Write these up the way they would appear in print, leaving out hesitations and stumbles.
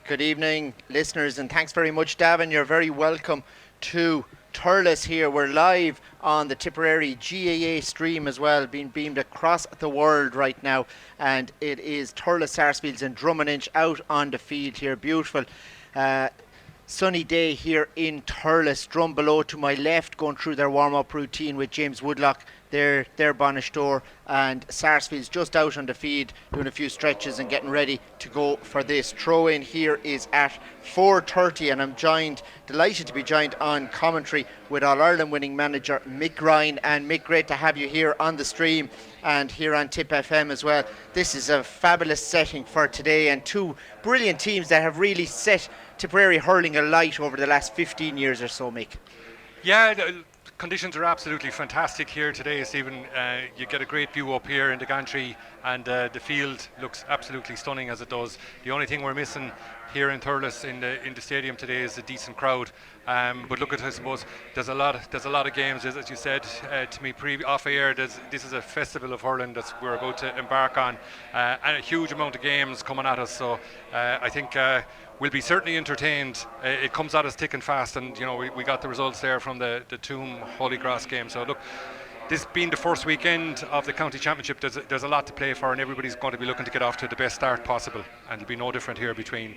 Good evening, listeners, and thanks very much, Davin. You're very welcome to Thurles here. We're live on the Tipperary GAA stream as well, being beamed across the world right now. And it is Thurles Sarsfields and Drom Inch out on the field here. Beautiful sunny day here in Thurles. Drum below to my left, going through their warm-up routine with James Woodlock, their Bonishtor, and Sarsfields just out on the feed doing a few stretches and getting ready to go for this. Throw in here is at 4:30, and I'm delighted to be joined on commentary with All-Ireland winning manager Mick Ryan. And Mick, great to have you here on the stream and here on Tipp FM as well. This is a fabulous setting for today, and two brilliant teams that have really set Tipperary hurling alight over the last 15 years or so, Mick. Yeah, the conditions are absolutely fantastic here today, Stephen. You get a great view up here in the gantry, and the field looks absolutely stunning as it does. The only thing we're missing here in Thurles in the stadium today is a decent crowd. But look at, I suppose there's a lot of games, as you said to me off air. This is a festival of hurling that we're about to embark on, and a huge amount of games coming at us. So I think we'll be certainly entertained. It comes at us thick and fast, and we got the results there from the Toom Holy Cross game. So look, this being the first weekend of the county championship, there's a lot to play for, and everybody's going to be looking to get off to the best start possible, and it'll be no different here between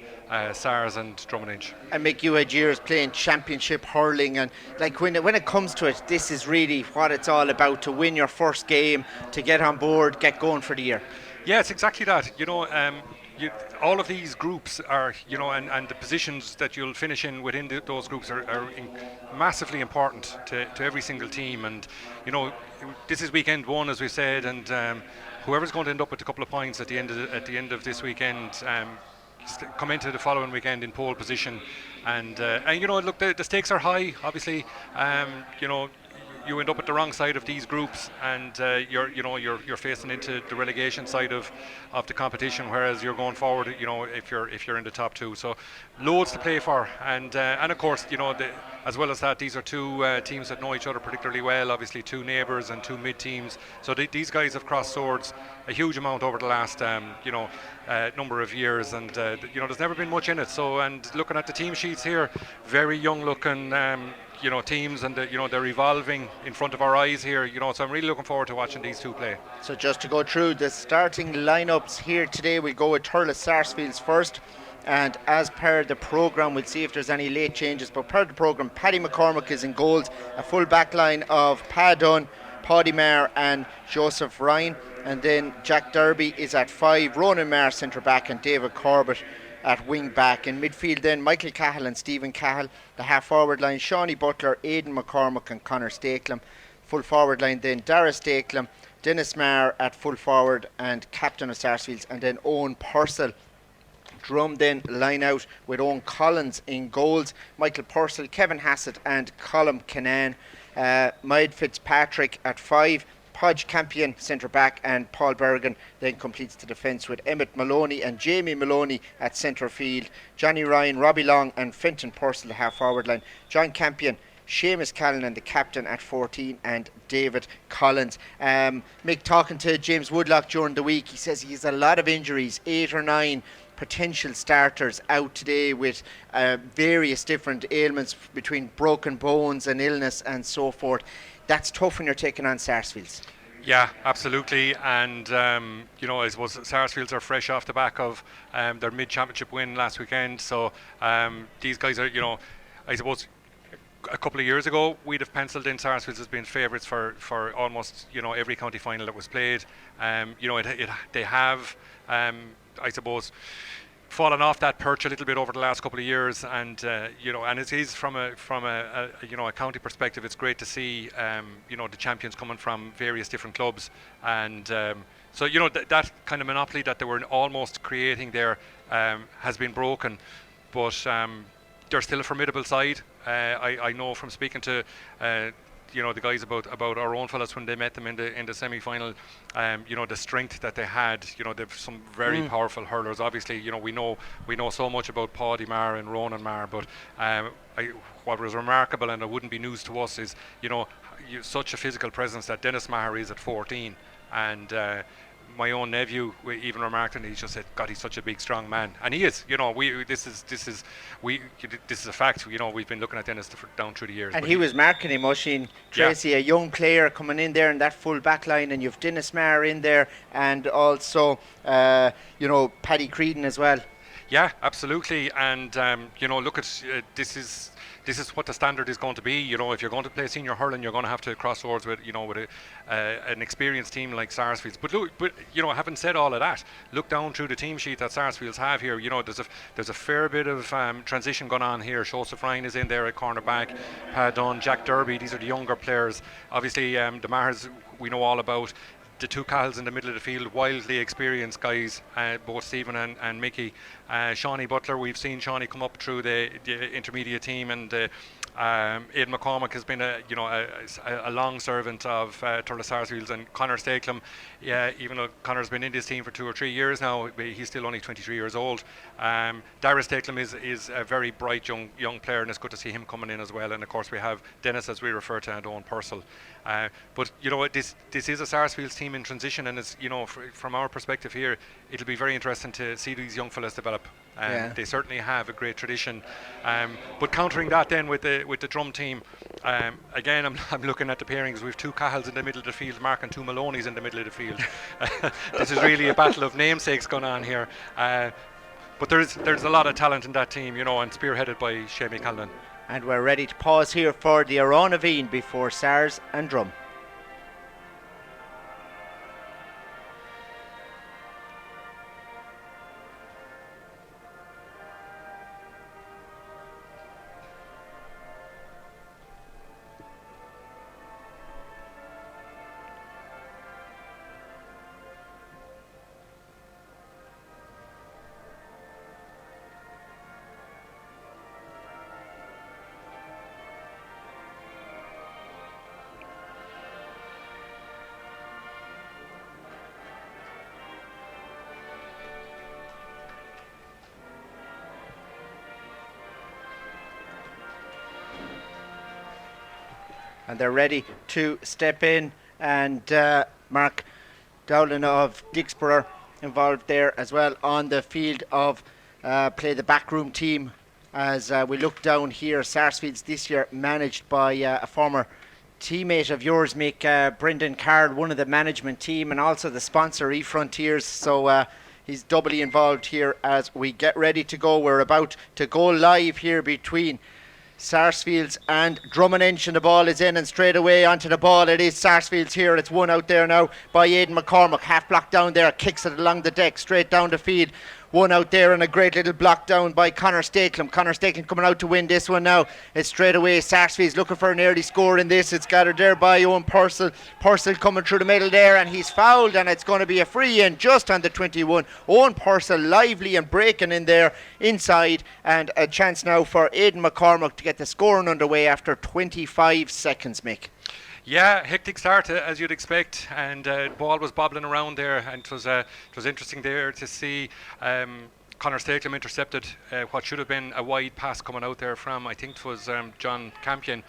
Sars and Drom Inch. And Mick, you had years playing championship hurling, and like when it comes to it, this is really what it's all about, to win your first game, to get on board, get going for the year. Yeah, it's exactly that. All of these groups are, and the positions that you'll finish in within those groups are massively important to every single team. And this is weekend one, as we said, and whoever's going to end up with a couple of points at the end of this weekend come into the following weekend in pole position. And look, the stakes are high. Obviously, you end up at the wrong side of these groups, and you're facing into the relegation side of the competition, whereas you're going forward, if you're in the top two. So loads to play for, and of course, as well as that, these are two teams that know each other particularly well. Obviously, two neighbours and two mid teams. So these guys have crossed swords a huge amount over the last number of years, and there's never been much in it. So, and looking at the team sheets here, very young looking teams, and they're evolving in front of our eyes here, so I'm really looking forward to watching these two play. So just to go through the starting lineups here today, we'll go with Thurles Sarsfields first, and as per the programme, we'll see if there's any late changes, but per the programme, Paddy McCormick is in goals, a full back line of Pat Dunn, Paddy Maher and Joseph Ryan, and then Jack Derby is at 5, Ronan Maher centre back, and David Corbett at wing back. In midfield then, Michael Cahill and Stephen Cahill. The half forward line, Shawnee Butler, Aidan McCormick and Conor Staklam. Full forward line then, Dara Staklam, Dennis Maher at full forward and captain of Sarsfields, and then Owen Purcell. Drum then line out with Owen Collins in goals, Michael Purcell, Kevin Hassett and Colm Kinane. Maid Fitzpatrick at 5, Podge Campion centre back, and Paul Bergen then completes the defence with Emmett Maloney and Jamie Maloney at centre field, Johnny Ryan, Robbie Long and Fenton Purcell the half forward line, John Campion, Seamus Callan the captain at 14, and David Collins. Mick, talking to James Woodlock during the week, he says he has a lot of injuries, 8 or 9 potential starters out today with various different ailments between broken bones and illness and so forth. That's tough when you're taking on Sarsfields. Yeah, absolutely. And I suppose Sarsfields are fresh off the back of their mid-championship win last weekend. So these guys are, I suppose a couple of years ago we'd have penciled in Sarsfields as being favourites for almost every county final that was played. They have I suppose fallen off that perch a little bit over the last couple of years, and and it is from a county perspective, it's great to see the champions coming from various different clubs, and so that kind of monopoly that they were almost creating there has been broken, but they're still a formidable side. I know from speaking to the guys about our own fellas when they met them in the semi-final, the strength that they had. They've some very powerful hurlers. Obviously, we know so much about Paddy Maher and Ronan Maher, but what was remarkable, and it wouldn't be news to us, is such a physical presence that Dennis Maher is at 14, and my own nephew even remarked, and he just said, "God, he's such a big, strong man," and he is. This is a fact. We've been looking at Dennis down through the years. And he was marking him, Oisin Tracy, a young player coming in there in that full back line, and you've Dennis Maher in there, and also Paddy Creedon as well. Yeah, absolutely. And look at this is what the standard is going to be. If you're going to play senior hurling, you're going to have to cross swords with an experienced team like Sarsfields. But having said all of that, look down through the team sheet that Sarsfields have here. There's a fair bit of transition going on here. Joseph Ryan is in there at cornerback, Pat Dunn, Jack Derby. These are the younger players. Obviously, the Mahers we know all about. The two Cahals in the middle of the field, wildly experienced guys, both Stephen and Mickey. Shawnee Butler, we've seen Shawnee come up through the intermediate team, and Aidan McCormack has been a long servant of Thurles Sarsfields, and Conor Stakelum, even though Conor's been in this team for 2 or 3 years now, he's still only 23 years old. Dara Stakelum is a very bright young player, and it's good to see him coming in as well. And of course we have Dennis, as we refer to, and Owen Purcell. But this is a Sarsfields team in transition, and it's from our perspective here, it'll be very interesting to see these young fellas develop. They certainly have a great tradition. But countering that then with the drum team, again I'm looking at the pairings. We've 2 Cahals in the middle of the field, Mark, and 2 Maloneys in the middle of the field. This is really a battle of namesakes going on here. But there's a lot of talent in that team, and spearheaded by Shamie Callan. And we're ready to pause here for the Aranavine before Sars and Drum. And they're ready to step in, and Mark Dowling of Dixborough involved there as well on the field of play, the backroom team. As we look down here, Sarsfields this year managed by a former teammate of yours, Mick, Brendan Carroll, one of the management team, and also the sponsor eFrontiers. So he's doubly involved here as we get ready to go. We're about to go live here between Sarsfields and Drom Inch, and the ball is in, and straight away onto the ball it is Sarsfields here. It's one out there now by Aidan McCormack, half block down there, kicks it along the deck straight down the field. One out there, and a great little block down by Conor Stakelum. Conor Stakelum coming out to win this one now. It's straight away Sarsfields looking for an early score in this. It's gathered there by Owen Purcell. Purcell coming through the middle there, and he's fouled, and it's going to be a free in just on the 21. Owen Purcell lively and breaking in there inside, and a chance now for Aidan McCormack to get the scoring underway after 25 seconds, Mick. Yeah, hectic start as you'd expect, and the ball was bobbling around there, and it was interesting there to see Conor Stakelum intercepted what should have been a wide pass coming out there from, I think it was John Campion.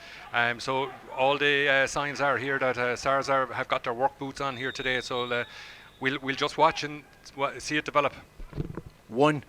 So all the signs are here that SARS have got their work boots on here today, so we'll just watch and see it develop. One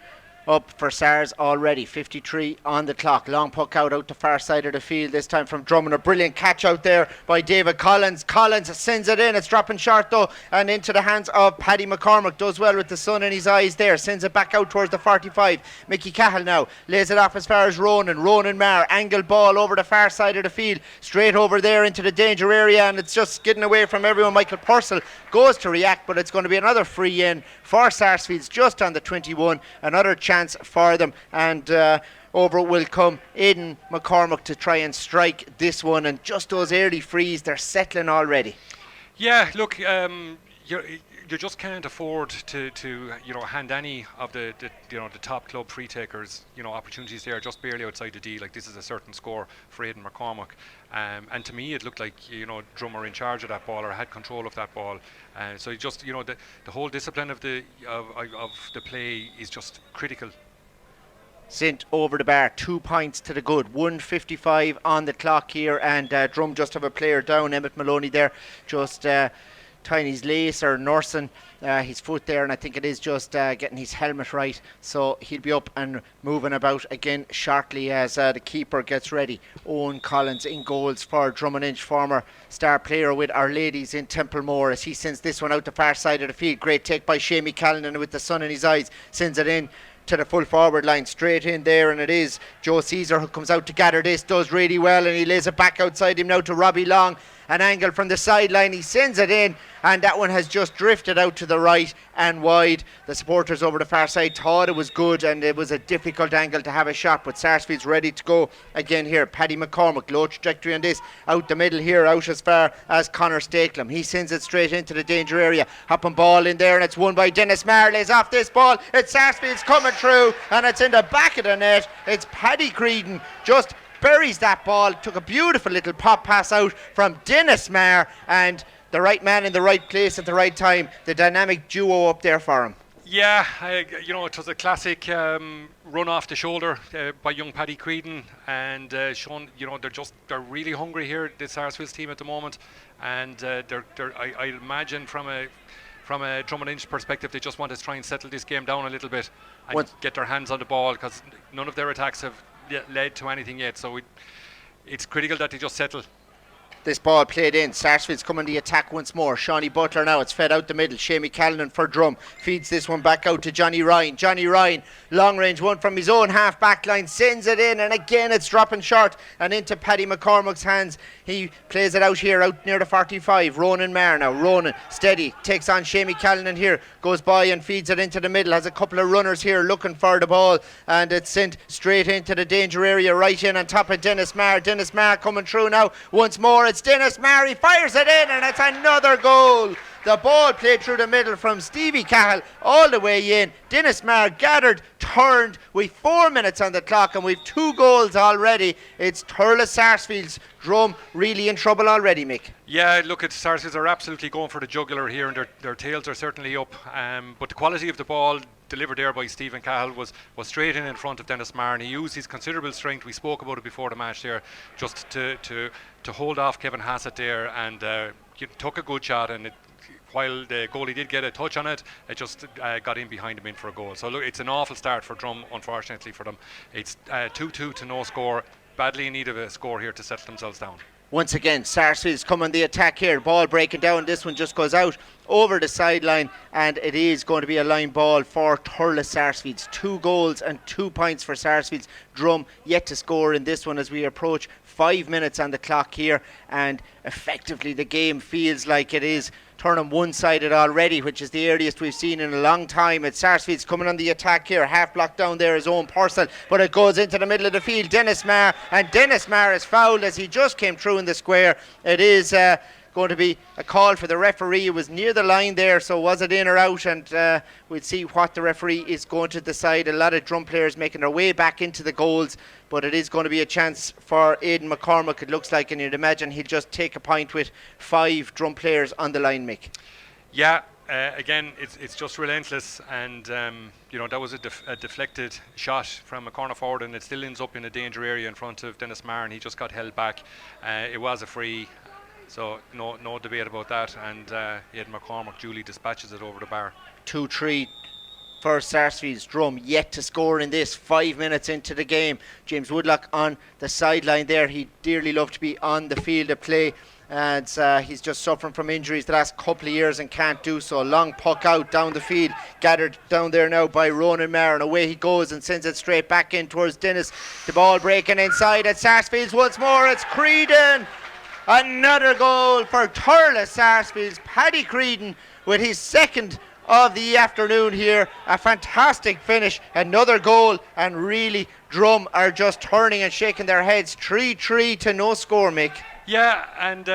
up for SARS already, 53 on the clock. Long puck out the far side of the field, this time from Drummond. A brilliant catch out there by David Collins. Collins sends it in, it's dropping short though, and into the hands of Paddy McCormack. Does well with the sun in his eyes there, sends it back out towards the 45. Mickey Cahill now lays it off as far as Ronan Maher, angled ball over the far side of the field, straight over there into the danger area, and it's just getting away from everyone. Michael Purcell goes to react, but it's going to be another free in for Sarsfields just on the 21. Another chance for them, and over will come Aidan McCormack to try and strike this one, and just those early frees, they're settling already. Yeah, look, you just can't afford to hand any of the top club free takers opportunities there just barely outside the D. Like, this is a certain score for Aidan McCormack, and to me it looked like Drum were in charge of that ball or had control of that ball, so just the whole discipline of the play is just critical. Sent over the bar, 2 points to the good, 1:55 on the clock here, and Drum just have a player down, Emmett Maloney there, just tying his lace or nursing his foot there, and I think it is just getting his helmet right. So he'll be up and moving about again shortly as the keeper gets ready. Owen Collins in goals for Drom Inch, former star player with Our Ladies in Templemore, as he sends this one out the far side of the field. Great take by Shamie Callan, with the sun in his eyes sends it in to the full forward line, straight in there, and it is Joe Caesar who comes out to gather this, does really well, and he lays it back outside him now to Robbie Long. An angle from the sideline, he sends it in, and that one has just drifted out to the right and wide. The supporters over the far side thought it was good, and it was a difficult angle to have a shot, but Sarsfields ready to go again here. Paddy McCormick, low trajectory on this, out the middle here, out as far as Connor Stakelum. He sends it straight into the danger area, hopping ball in there, and it's won by Dennis Marley's off this ball. It's Sarsfields coming through, and it's in the back of the net. It's Paddy Creedon just buries that ball, took a beautiful little pop pass out from Dennis Marr, and the right man in the right place at the right time. The dynamic duo up there for him. Yeah, it was a classic run off the shoulder by young Paddy Creedon, and Sean, they're really hungry here, this Sarsfields team at the moment, and I imagine from a Drom Inch perspective, they just want to try and settle this game down a little bit and get their hands on the ball, because none of their attacks have led to anything yet, so it's critical that they just settle. This ball played in. Sarsfields coming the attack once more. Shawnee Butler now. It's fed out the middle. Shamie Callanan for Drum. Feeds this one back out to Johnny Ryan. Johnny Ryan, long range one from his own half back line. Sends it in, and again it's dropping short and into Paddy McCormick's hands. He plays it out here, out near the 45. Ronan Maher now. Ronan, steady. Takes on Shamie Callanan here. Goes by and feeds it into the middle. Has a couple of runners here looking for the ball. And it's sent straight into the danger area, right in on top of Dennis Maher. Dennis Maher coming through now. Once more, it's Dennis Maher. He fires it in, and it's another goal. The ball played through the middle from Stevie Cahill all the way in. Dennis Maher gathered, turned. We've 4 minutes on the clock, and we've 2 goals already. It's Thurles Sarsfields. Drum really in trouble already, Mick. Yeah, look, Sarsfields are absolutely going for the jugular here, and their tails are certainly up. But the quality of the ball delivered there by Stephen Cahill was straight in front of Dennis Maher, and he used his considerable strength. We spoke about it before the match there, just to hold off Kevin Hassett there, and took a good shot, and while the goalie did get a touch on it, it just got in behind him in for a goal. So look, it's an awful start for Drum, unfortunately for them. It's 2-2 to no score, badly in need of a score here to settle themselves down. Once again, Sarsfields come on the attack here. Ball breaking down. This one just goes out over the sideline, and it is going to be a line ball for Thurles Sarsfields. 2 goals and 2 points for Sarsfields. Drum yet to score in this one as we approach 5 minutes on the clock here, and effectively the game feels like it is turning one-sided already, which is the earliest we've seen in a long time. It's Sarsfields coming on the attack here, half blocked down there, his own Purcell, but it goes into the middle of the field. Dennis Maher, and Dennis Maher is fouled as he just came through in the square. It is going to be a call for the referee. It was near the line there, so was it in or out? And we'll see what the referee is going to decide. A lot of Drum players making their way back into the goals, but it is going to be a chance for Aidan McCormick, it looks like, and you'd imagine he'll just take a point with 5 Drum players on the line, Mick. Yeah, again, it's just relentless, and that was a deflected shot from a corner forward, and it still ends up in a danger area in front of Dennis Maher, and he just got held back. It was a free, so no debate about that, and Aidan McCormick duly dispatches it over the bar. 2-3 for Sarsfields. Drum yet to score in this, 5 minutes into the game. James Woodlock on the sideline there. He'd dearly love to be on the field of play, and he's just suffering from injuries the last couple of years and can't do so. Long puck out down the field, gathered down there now by Ronan Maher, and away he goes and sends it straight back in towards Dennis. The ball breaking inside at Sarsfields once more. It's Creedon. Another goal for Thurles Sarsfields. Paddy Creedon with his second of the afternoon here. A fantastic finish, another goal, and really Drum are just turning and shaking their heads. 3-3 to no score, Mick. Yeah, and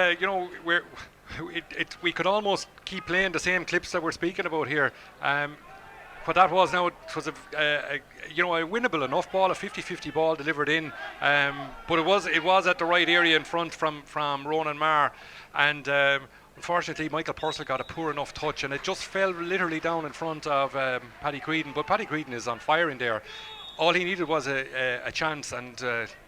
we could almost keep playing the same clips that we're speaking about here. What that was now, it was a winnable enough ball, a 50-50 ball delivered in, but it was at the right area in front from Ronan Maher, and unfortunately Michael Purcell got a poor enough touch, and it just fell literally down in front of Paddy Creedon. But Paddy Creedon is on fire in there. all he needed was a chance, and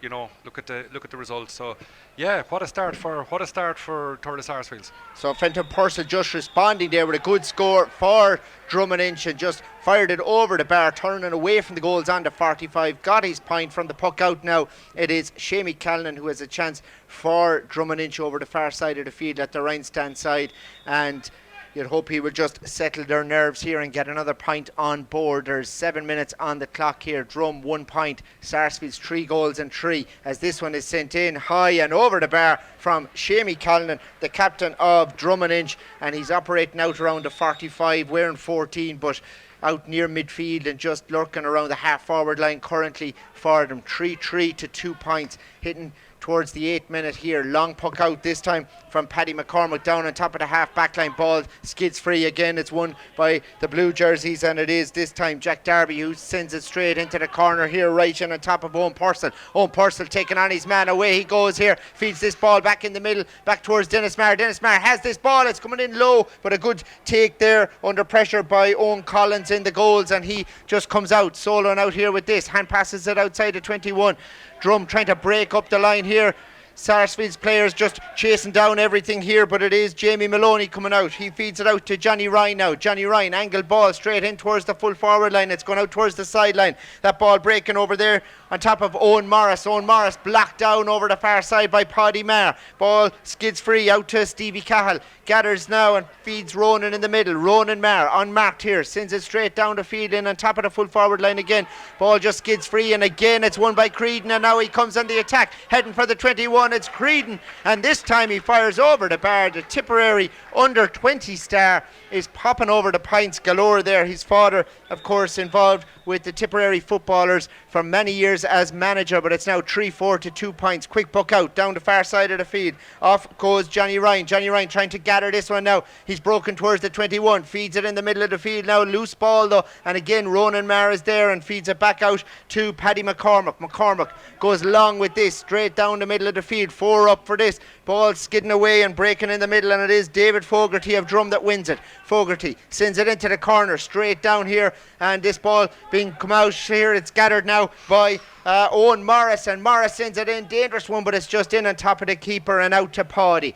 look at the results. So, yeah, what a start for Thurles Sarsfields. So Fenton Purcell just responding there with a good score for Drom Inch, and just fired it over the bar, turning away from the goals on the 45. Got his point from the puck out now. It is Shamie Callan who has a chance for Drom Inch over the far side of the field at the Ryan stand side, and you'd hope he will just settle their nerves here and get another point on board. There's 7 minutes on the clock here. Drum 1 point, Sarsfields 3 goals and 3, as this one is sent in high and over the bar from Shamie Callan, the captain of Drom Inch, and he's operating out around the 45, wearing 14, but out near midfield and just lurking around the half forward line currently for them. 3-3 to 2 points, hitting towards the 8th minute here. Long puck out this time from Paddy McCormick down on top of the half back line. Ball skids free again. It's won by the blue jerseys, and it is this time Jack Darby who sends it straight into the corner here, right in on top of Owen Purcell. Owen Purcell taking on his man. Away he goes here, feeds this ball back in the middle, back towards Dennis Maher. Dennis Maher has this ball, it's coming in low, but a good take there under pressure by Owen Collins in the goals, and he just comes out soloing out here with this. Hand passes it outside the 21. Drum trying to break up the line here. Sarsfields players just chasing down everything here, but it is Jamie Maloney coming out. He feeds it out to Johnny Ryan now. Johnny Ryan, angled ball straight in towards the full forward line. It's going out towards the sideline. That ball breaking over there on top of Owen Morris. Owen Morris blocked down over the far side by Paddy Maher. Ball skids free out to Stevie Cahill. Gathers now and feeds Ronan in the middle. Ronan Maher unmarked here, sends it straight down the field in on top of the full forward line again. Ball just skids free, and again it's won by Creedon, and now he comes on the attack, heading for the 21. It's Creedon, and this time he fires over the bar. The Tipperary under 20 star is popping over the pints galore there. His father, of course, involved with the Tipperary footballers for many years as manager, but it's now 3-4 to 2 points. Quick puck out down the far side of the field. Off goes Johnny Ryan. Johnny Ryan trying to gather this one now. He's broken towards the 21, feeds it in the middle of the field now. Loose ball though, and again Ronan Maher is there and feeds it back out to Paddy McCormick. McCormick goes long with this, straight down the middle of the field. 4 up for this. Ball skidding away and breaking in the middle, and it is David Fogarty of Drum that wins it. Fogarty sends it into the corner, straight down here, and this ball being come out here. It's gathered now by Owen Morris, and Morris sends it in. Dangerous one, but it's just in on top of the keeper and out to Paddy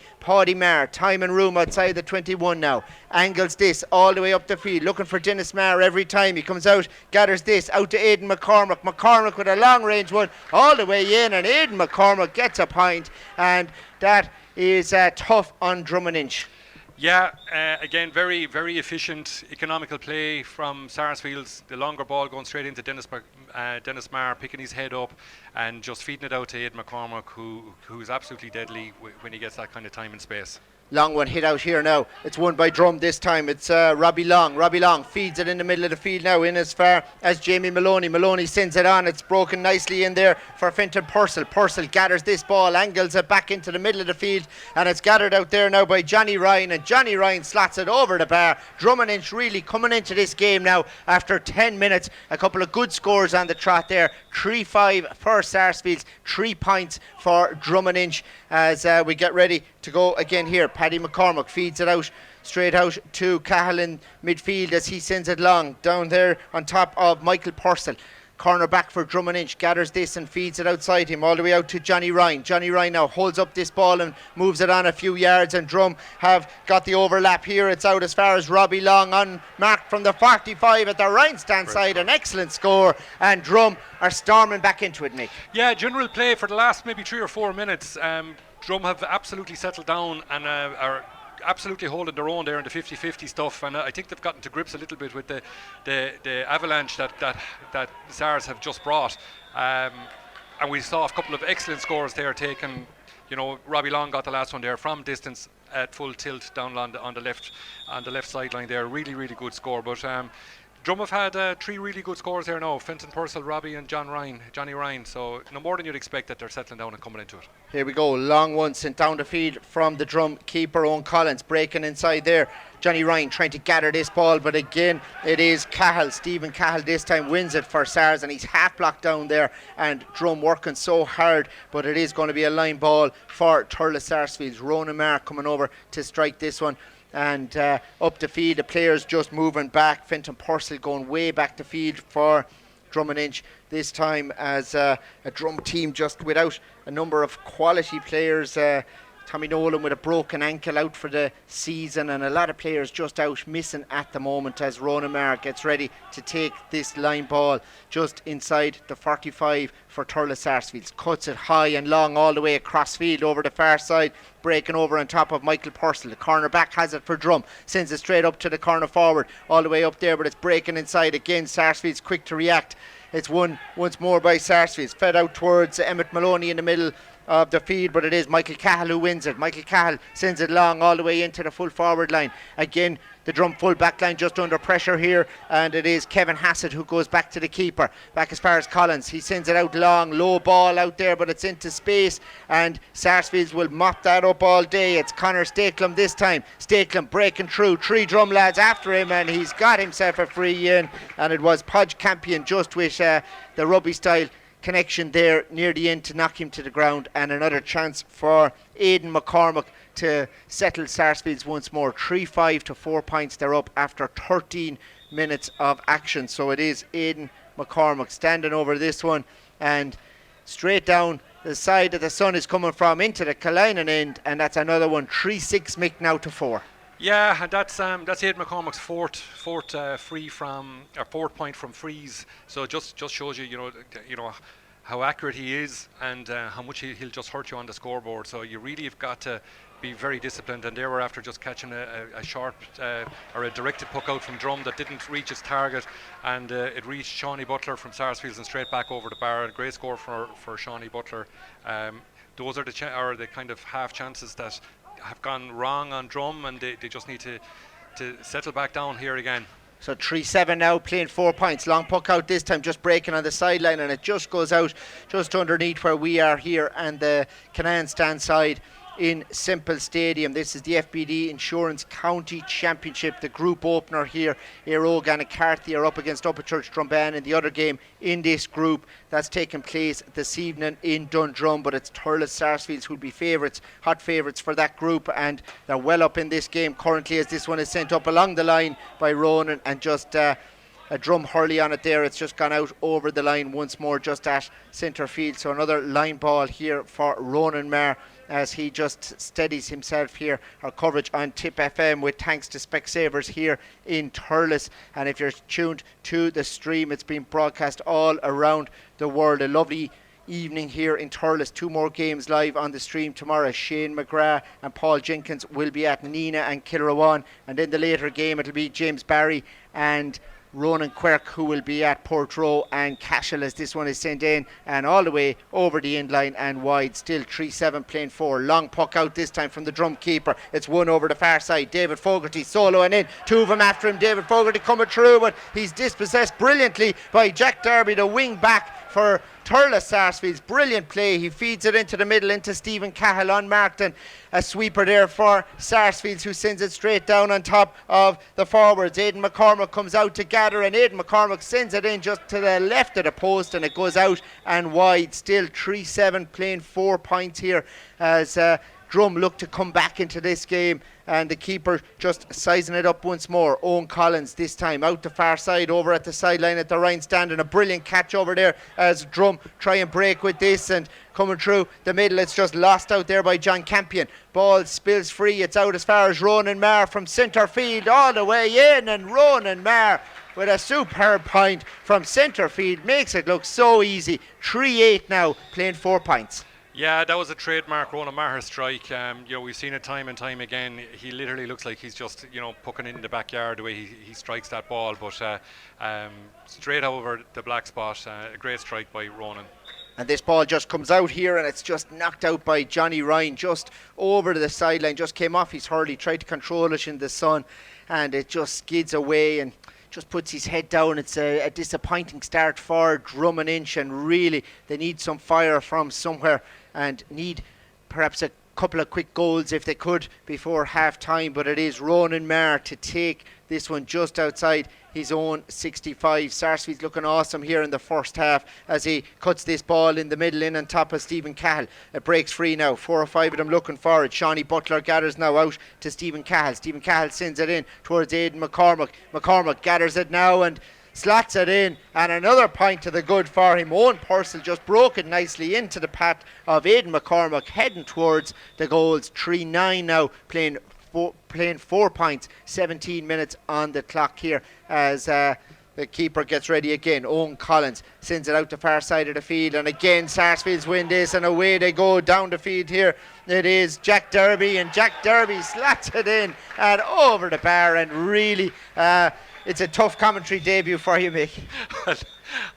Maher. Time and room outside the 21 now. Angles this all the way up the field, looking for Dennis Maher every time. He comes out, gathers this out to Aidan McCormick. McCormick with a long range one all the way in, and Aidan McCormick gets a point, and that is tough on Drom Inch. Yeah, again, very, very efficient, economical play from Sarsfields. The longer ball going straight into Dennis Maher, picking his head up and just feeding it out to Ed McCormick, who's absolutely deadly when he gets that kind of time and space. Long one hit out here now. It's won by Drum this time. It's Robbie Long. Robbie Long feeds it in the middle of the field now, in as far as Jamie Maloney. Maloney sends it on. It's broken nicely in there for Fenton Purcell. Purcell gathers this ball, angles it back into the middle of the field, and it's gathered out there now by Johnny Ryan, and Johnny Ryan slots it over the bar. Drom Inch really coming into this game now after 10 minutes. A couple of good scores on the trot there. 3-5 for Sarsfields, 3 points for Drom Inch as we get ready to go again here. Paddy McCormick feeds it out, straight out to Cahill in midfield as he sends it long down there on top of Michael Purcell. Corner back for Drom Inch, gathers this and feeds it outside him all the way out to Johnny Ryan. Johnny Ryan now holds up this ball and moves it on a few yards, and Drum have got the overlap here. It's out as far as Robbie Long, unmarked from the 45 at the Ryan stand side. An excellent score, and Drum are storming back into it, Nick. Yeah, general play for the last maybe 3 or 4 minutes. Drum have absolutely settled down and are absolutely holding their own there in the 50-50 stuff, and I think they've gotten to grips a little bit with the avalanche that SARS have just brought, and we saw a couple of excellent scores there taken. You know, Robbie Long got the last one there from distance at full tilt down on the left sideline there. Really, really good score, but Drum have had 3 really good scores there now. Fenton Purcell, Robbie and Johnny Ryan. So no more than you'd expect that they're settling down and coming into it. Here we go. Long one sent down the field from the Drum keeper, Owen Collins, breaking inside there. Johnny Ryan trying to gather this ball, but again it is Cahill. Stephen Cahill this time wins it for SARS, and he's half blocked down there, and Drum working so hard, but it is going to be a line ball for Thurles Sarsfields. Ronan Maher coming over to strike this one. And up the field, the players just moving back. Fenton Purcell going way back the field for Drom Inch, this time as a Drum team just without a number of quality players. Tommy Nolan with a broken ankle out for the season, and a lot of players just out missing at the moment as Ronan Maher gets ready to take this line ball just inside the 45 for Thurles Sarsfields. Cuts it high and long all the way across field over the far side, breaking over on top of Michael Purcell. The corner back has it for Drum, sends it straight up to the corner forward, all the way up there, but it's breaking inside again. Sarsfields quick to react. It's won once more by Sarsfields, fed out towards Emmett Maloney in the middle of the field, but it is Michael Cahill who wins it. Michael Cahill sends it long all the way into the full forward line. Again, the Drum full back line just under pressure here, and it is Kevin Hassett who goes back to the keeper, back as far as Collins. He sends it out long, low ball out there, but it's into space, and Sarsfields will mop that up all day. It's Connor Stakelum this time. Stakelum breaking through, 3 Drum lads after him, and he's got himself a free in, and it was Podge Campion just with the rugby style connection there near the end to knock him to the ground, and another chance for Aidan McCormack to settle Sarsfields once more. 3-5 to 4 points. They're up after 13 minutes of action. So it is Aidan McCormack standing over this one, and straight down the side that the sun is coming from into the Killinen end, and that's another one. 3-6 Mick now to 4. Yeah, and that's Aidan McCormack's fourth point from frees. So it just shows you, you know how accurate he is, and how much he'll just hurt you on the scoreboard. So you really have got to be very disciplined. And they were after just catching a sharp or a directed puck out from Drum that didn't reach its target, and it reached Shawnee Butler from Sarsfields and straight back over the bar. A great score for Shawnee Butler. Those are the kind of half chances that have gone wrong on Drum, and they just need to settle back down here again. So 3-7 now, playing 4 points. Long puck out this time, just breaking on the sideline, and it just goes out just underneath where we are here and the Canaan stand side in Semple Stadium. This is the FBD Insurance County Championship, the group opener here. Erogan and Carthy are up against Upperchurch Drumban in the other game in this group. That's taking place this evening in Dundrum, but it's Thurles Sarsfields who'll be hot favourites for that group, and they're well up in this game currently as this one is sent up along the line by Ronan, and just a Drum hurley on it there. It's just gone out over the line once more just at centre field. So another line ball here for Ronan Maher as he just steadies himself here. Our coverage on Tipp FM with thanks to Specsavers here in Thurles. And if you're tuned to the stream, it's been broadcast all around the world. A lovely evening here in Thurles. 2 more games live on the stream tomorrow. Shane McGrath and Paul Jenkins will be at Nina and Kilrawan, and then the later game it'll be James Barry and Ronan Quirk who will be at Portroe and Cashel as this one is sent in and all the way over the end line and wide. Still 3-7 playing 4. Long puck out this time from the Drum keeper. It's won over the far side. David Fogarty soloing in. 2 of them after him. David Fogarty coming through, but he's dispossessed brilliantly by Jack Derby, the wing back for Thurles Sarsfields. Brilliant play. He feeds it into the middle into Stephen Cahill unmarked, and a sweeper there for Sarsfields who sends it straight down on top of the forwards. Aidan McCormack comes out to gather, and Aidan McCormack sends it in just to the left of the post, and it goes out and wide. Still 3-7 playing 4 points here as Drum look to come back into this game, and the keeper just sizing it up once more. Owen Collins this time out the far side over at the sideline at the Ryan stand, and a brilliant catch over there as Drum try and break with this, and coming through the middle it's just lost out there by John Campion. Ball spills free. It's out as far as Ronan Maher from centre field all the way in, and Ronan Maher with a superb point from centre field makes it look so easy. 3-8 now playing 4 points. Yeah, that was a trademark Ronan Maher strike. We've seen it time and time again. He literally looks like he's just, pucking it in the backyard the way he strikes that ball. But straight over the black spot, a great strike by Ronan. And this ball just comes out here, and it's just knocked out by Johnny Ryan just over the sideline. Just came off his hurley, tried to control it in the sun, and it just skids away and just puts his head down. It's a disappointing start for Drom Inch, and really they need some fire from somewhere and need perhaps a couple of quick goals if they could before half time. But it is Ronan Maher to take this one just outside his own 65. Sarsfields looking awesome here in the first half as he cuts this ball in the middle in on top of Stephen Cahill. It breaks free now. 4 or 5 of them looking for it. Shawnee Butler gathers now out to Stephen Cahill. Stephen Cahill sends it in towards Aidan McCormack. McCormack gathers it now, and slots it in, and another point to the good for him. Owen Purcell just broke it nicely into the path of Aidan McCormack, heading towards the goals. 3-9 now, playing 4 points, 17 minutes on the clock here as the keeper gets ready again. Owen Collins sends it out the far side of the field, and again Sarsfields win this, and away they go down the field here. It is Jack Derby, and Jack Derby slats it in and over the bar, and really it's a tough commentary debut for you, Mick. Well,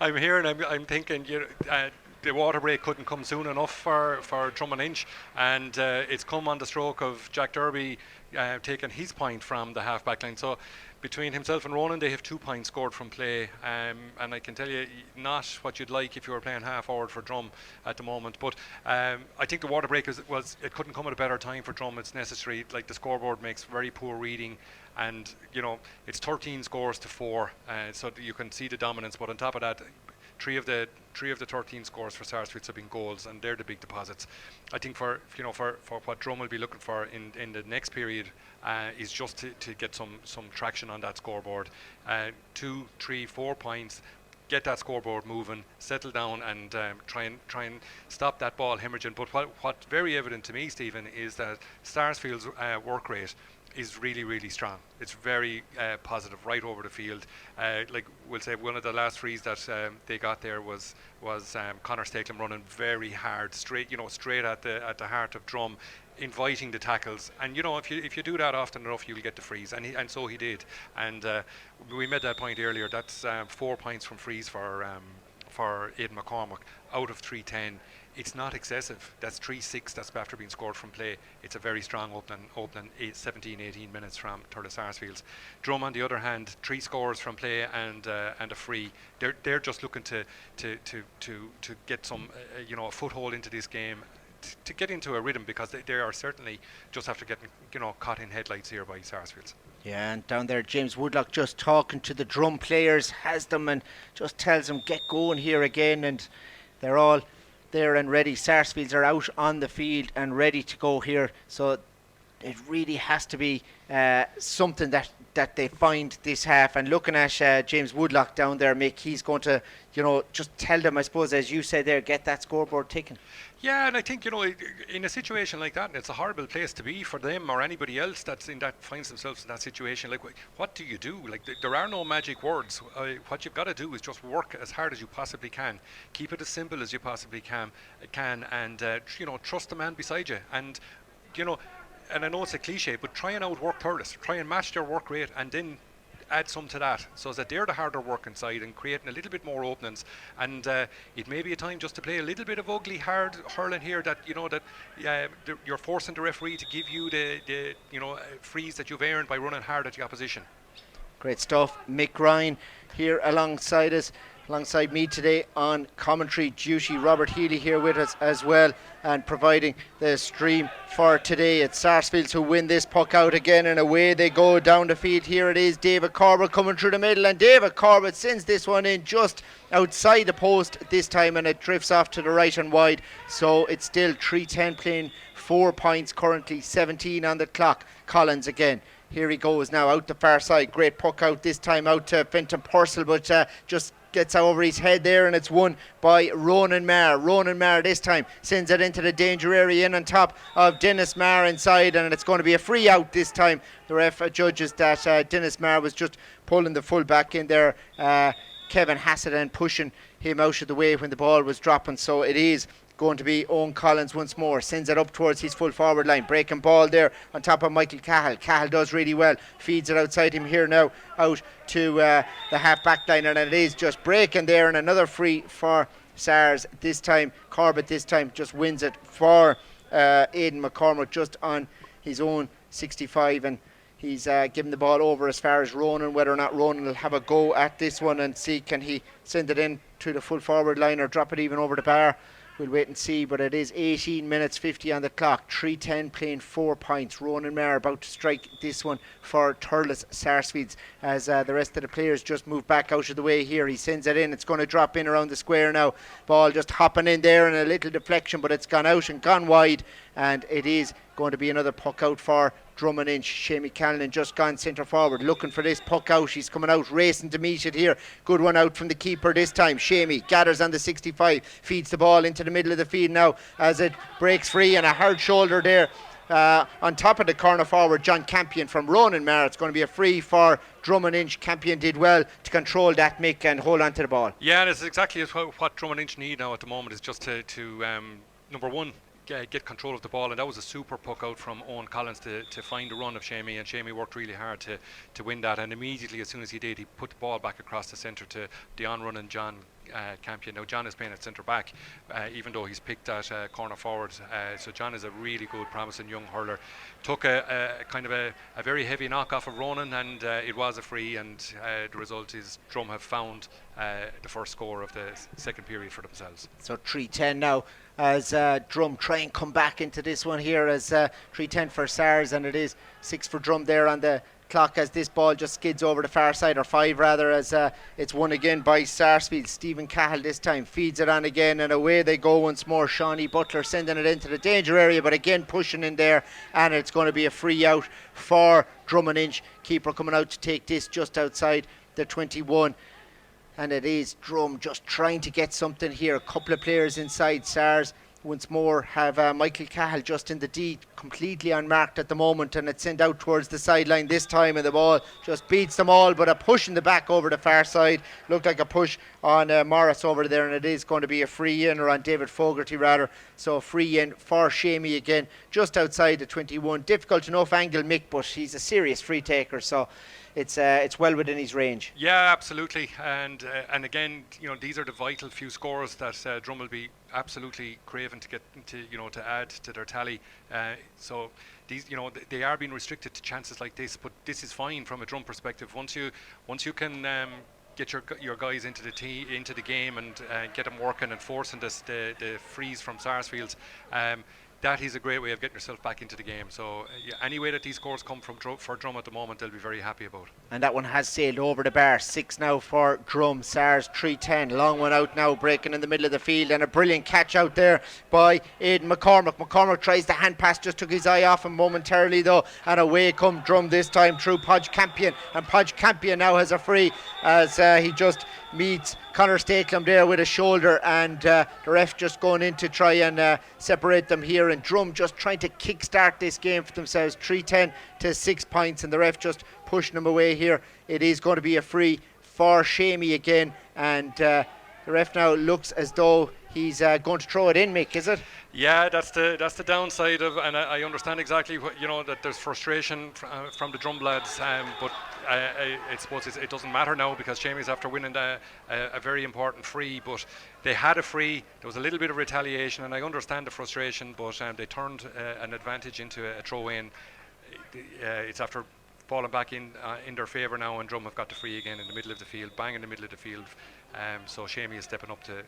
I'm here and I'm thinking, the water break couldn't come soon enough for Drom Inch, and it's come on the stroke of Jack Derby taking his point from the half-back line. So between himself and Ronan, they have 2 points scored from play, and I can tell you, not what you'd like if you were playing half-forward for Drom at the moment. But I think the water break was it couldn't come at a better time for Drom. It's necessary. Like, the scoreboard makes very poor reading, and it's 13 scores to 4, so you can see the dominance. But on top of that, three of the 13 scores for Sarsfields have been goals, and they're the big deposits. I think for what Drom will be looking for in the next period is just to get some traction on that scoreboard. 2, 3, 4 points, get that scoreboard moving, settle down, and try and stop that ball hemorrhaging. But what's very evident to me, Stephen, is that Sarsfield's work rate is really, really strong. It's very positive right over the field. Like we'll say, one of the last frees that they got there was Conor Stakelum running very hard, straight at the heart of Drom, inviting the tackles. And if you do that often enough, you'll get the frees, and so he did. And we made that point earlier. That's 4 points from frees for Aidan McCormack out of 310. It's not excessive. That's 3-6. That's after being scored from play. It's a very strong opening 17-18 minutes from Thurles Sarsfields. Drom, on the other hand, 3 scores from play and a free. They're just looking to get some a foothold into this game, to get into a rhythm, because they are certainly just after getting caught in headlights here by Sarsfields. Yeah, and down there James Woodlock just talking to the Drom players, has them and just tells them get going here again, and they're all there and ready. Sarsfields are out on the field and ready to go here, so it really has to be something that they find this half. And looking at James Woodlock down there, Mick, he's going to just tell them, I suppose, as you say there, get that scoreboard ticking. Yeah, and I think in a situation like that, it's a horrible place to be for them or anybody else that finds themselves in that situation. Like, what do you do? Like, there are no magic words. What you've got to do is just work as hard as you possibly can, keep it as simple as you possibly can, and trust the man beside you. And and I know it's a cliche, but try and outwork Thurles. Try and match their work rate, and then add some to that, so that they're the harder working side and creating a little bit more openings. And it may be a time just to play a little bit of ugly, hard hurling here, that you're forcing the referee to give you the frees that you've earned by running hard at the opposition. Great stuff. Mick Ryan here alongside us. Alongside me today on commentary duty, Robert Healy here with us as well, and providing the stream for today. It's Sarsfields who win this puck out again, and away they go down the field. Here it is, David Corbett coming through the middle, and David Corbett sends this one in just outside the post this time, and it drifts off to the right and wide. So it's still 3-10 playing 4 points currently, 17 on the clock. Collins again. Here he goes now out the far side. Great puck out this time out to Fenton Purcell, but just gets over his head there, and it's won by Ronan Maher. Ronan Maher this time sends it into the danger area in on top of Dennis Maher inside, and it's going to be a free out this time. The ref judges that Dennis Maher was just pulling the full back in there, Kevin Hassett, and pushing him out of the way when the ball was dropping. So it is going to be Owen Collins once more, sends it up towards his full forward line, breaking ball there on top of Michael Cahill. Cahill does really well, feeds it outside him here now out to the half back line, and it is just breaking there, and another free for Sars this time. Corbett this time just wins it for Aidan McCormack just on his own 65, and he's given the ball over as far as Ronan. Whether or not Ronan will have a go at this one and see can he send it in to the full forward line or drop it even over the bar, we'll wait and see. But it is 18 minutes 50 on the clock, 3-10 playing 4 points. Ronan Maher about to strike this one for Thurles Sarsfields as the rest of the players just move back out of the way here. He sends it in, it's going to drop in around the square now. Ball just hopping in there and a little deflection, but it's gone out and gone wide, and it is going to be another puck out for Drom Inch. Shamey Callan just gone centre forward, looking for this puck out. He's coming out, racing to meet it here. Good one out from the keeper this time. Shamey gathers on the 65, feeds the ball into the middle of the field now as it breaks free, and a hard shoulder there. On top of the corner forward, John Campion from Ronan Maher. It's going to be a free for Drom Inch. Campion did well to control that, Mick, and hold on to the ball. Yeah, and it's exactly what Drom Inch need now at the moment, is just to number one, get control of the ball, and that was a super puck out from Owen Collins to find the run of Shamey, and Shamey worked really hard to win that, and immediately as soon as he did, he put the ball back across the centre to the on-running John Campion. Now John is playing at centre back, even though he's picked at corner forward, so John is a really good, promising young hurler. Took a kind of a very heavy knock off of Ronan, and it was a free, and the result is Drom have found the first score of the second period for themselves. So 3-10 now as Drom try and come back into this one here, as 3-10 for Sars, and it is 6 for Drom there on the clock as this ball just skids over the far side, or 5 rather, as it's won again by Sarsfield. Stephen Cahill this time feeds it on again, and away they go once more. Shawnee Butler sending it into the danger area, but again pushing in there, and it's going to be a free out for Drom Inch. Keeper coming out to take this just outside the 21, and it is Drom just trying to get something here. A couple of players inside. Sars once more have Michael Cahill just in the D, completely unmarked at the moment, and it's sent out towards the sideline this time, and the ball just beats them all, but a push in the back over the far side. Looked like a push on Morris over there, and it is going to be a free in, or on David Fogarty rather. So a free in for Shamey again, just outside the 21. Difficult enough angle, Mick, but he's a serious free taker, so it's well within his range. Yeah, absolutely, and again, these are the vital few scores that Drom will be absolutely craving to get to add to their tally. So these, they are being restricted to chances like this, but this is fine from a Drom perspective. Once you can get your guys into the game and get them working and forcing the freeze from Sarsfields, that is a great way of getting yourself back into the game. So any way that these scores come from for Drom at the moment, they'll be very happy about. And that one has sailed over the bar. 6 now for Drom. Sars 3-10. Long one out now, breaking in the middle of the field, and a brilliant catch out there by Aidan McCormick. McCormick tries the hand pass, just took his eye off him momentarily though, and away come Drom this time through Podge Campion, and Podge Campion now has a free as he just meets Conor Stakelum there with a shoulder, and the ref just going in to try and separate them here, and Drom just trying to kick-start this game for themselves. 3-10 to 6 points, and the ref just pushing them away here. It is going to be a free for Shamey again, and the ref now looks as though he's going to throw it in, Mick, is it? Yeah, that's the downside of, and I understand exactly what, that there's frustration from the Drom lads, but I suppose it doesn't matter now, because Shamey's after winning a very important free, but they had a free. There was a little bit of retaliation, and I understand the frustration, but they turned an advantage into a throw in. It's after falling back in their favour now, and Drom have got the free again in the middle of the field, bang in the middle of the field. So Shamey is stepping up to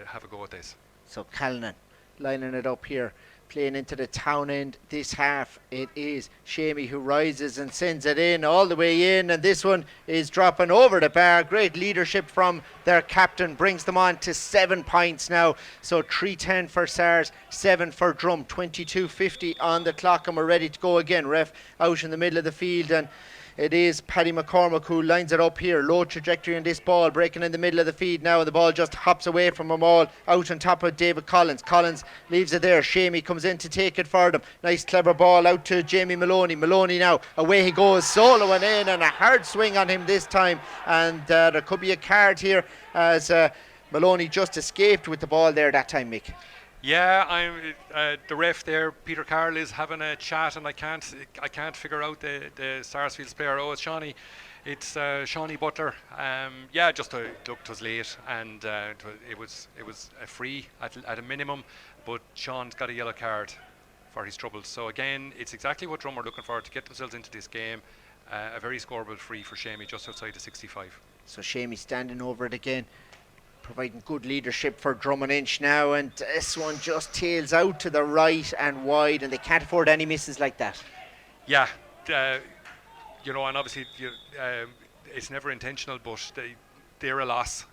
have a go at this. So Callanan lining it up here, playing into the town end this half. It is Shamey who rises and sends it in, all the way in, and this one is dropping over the bar. Great leadership from their captain, brings them on to 7 points now. So 3-10 for Sars, 7 for Drom, 22:50 on the clock, and we're ready to go again. Ref out in the middle of the field, and it is Paddy McCormick who lines it up here. Low trajectory in this ball, breaking in the middle of the feed now, and the ball just hops away from them all, out on top of David Collins. Collins leaves it there. Shamey comes in to take it for them. Nice clever ball out to Jamie Maloney. Maloney now, away he goes, soloing in, and a hard swing on him this time, and there could be a card here as Maloney just escaped with the ball there that time, Mick. Yeah, the ref there, Peter Carroll, is having a chat, and I can't figure out the Sarsfields player. Oh, it's Shawnee. It's Shawnee Butler. Yeah, just looked was late, and it was a free at a minimum, but Sean's got a yellow card for his troubles. So again, it's exactly what Drom are looking for to get themselves into this game. A very scoreable free for Shamey just outside the 65. So Shamey standing over it again, providing good leadership for Drom Inch now, and this one just tails out to the right and wide, and they can't afford any misses like that. Yeah, and obviously it's never intentional, but they're a loss,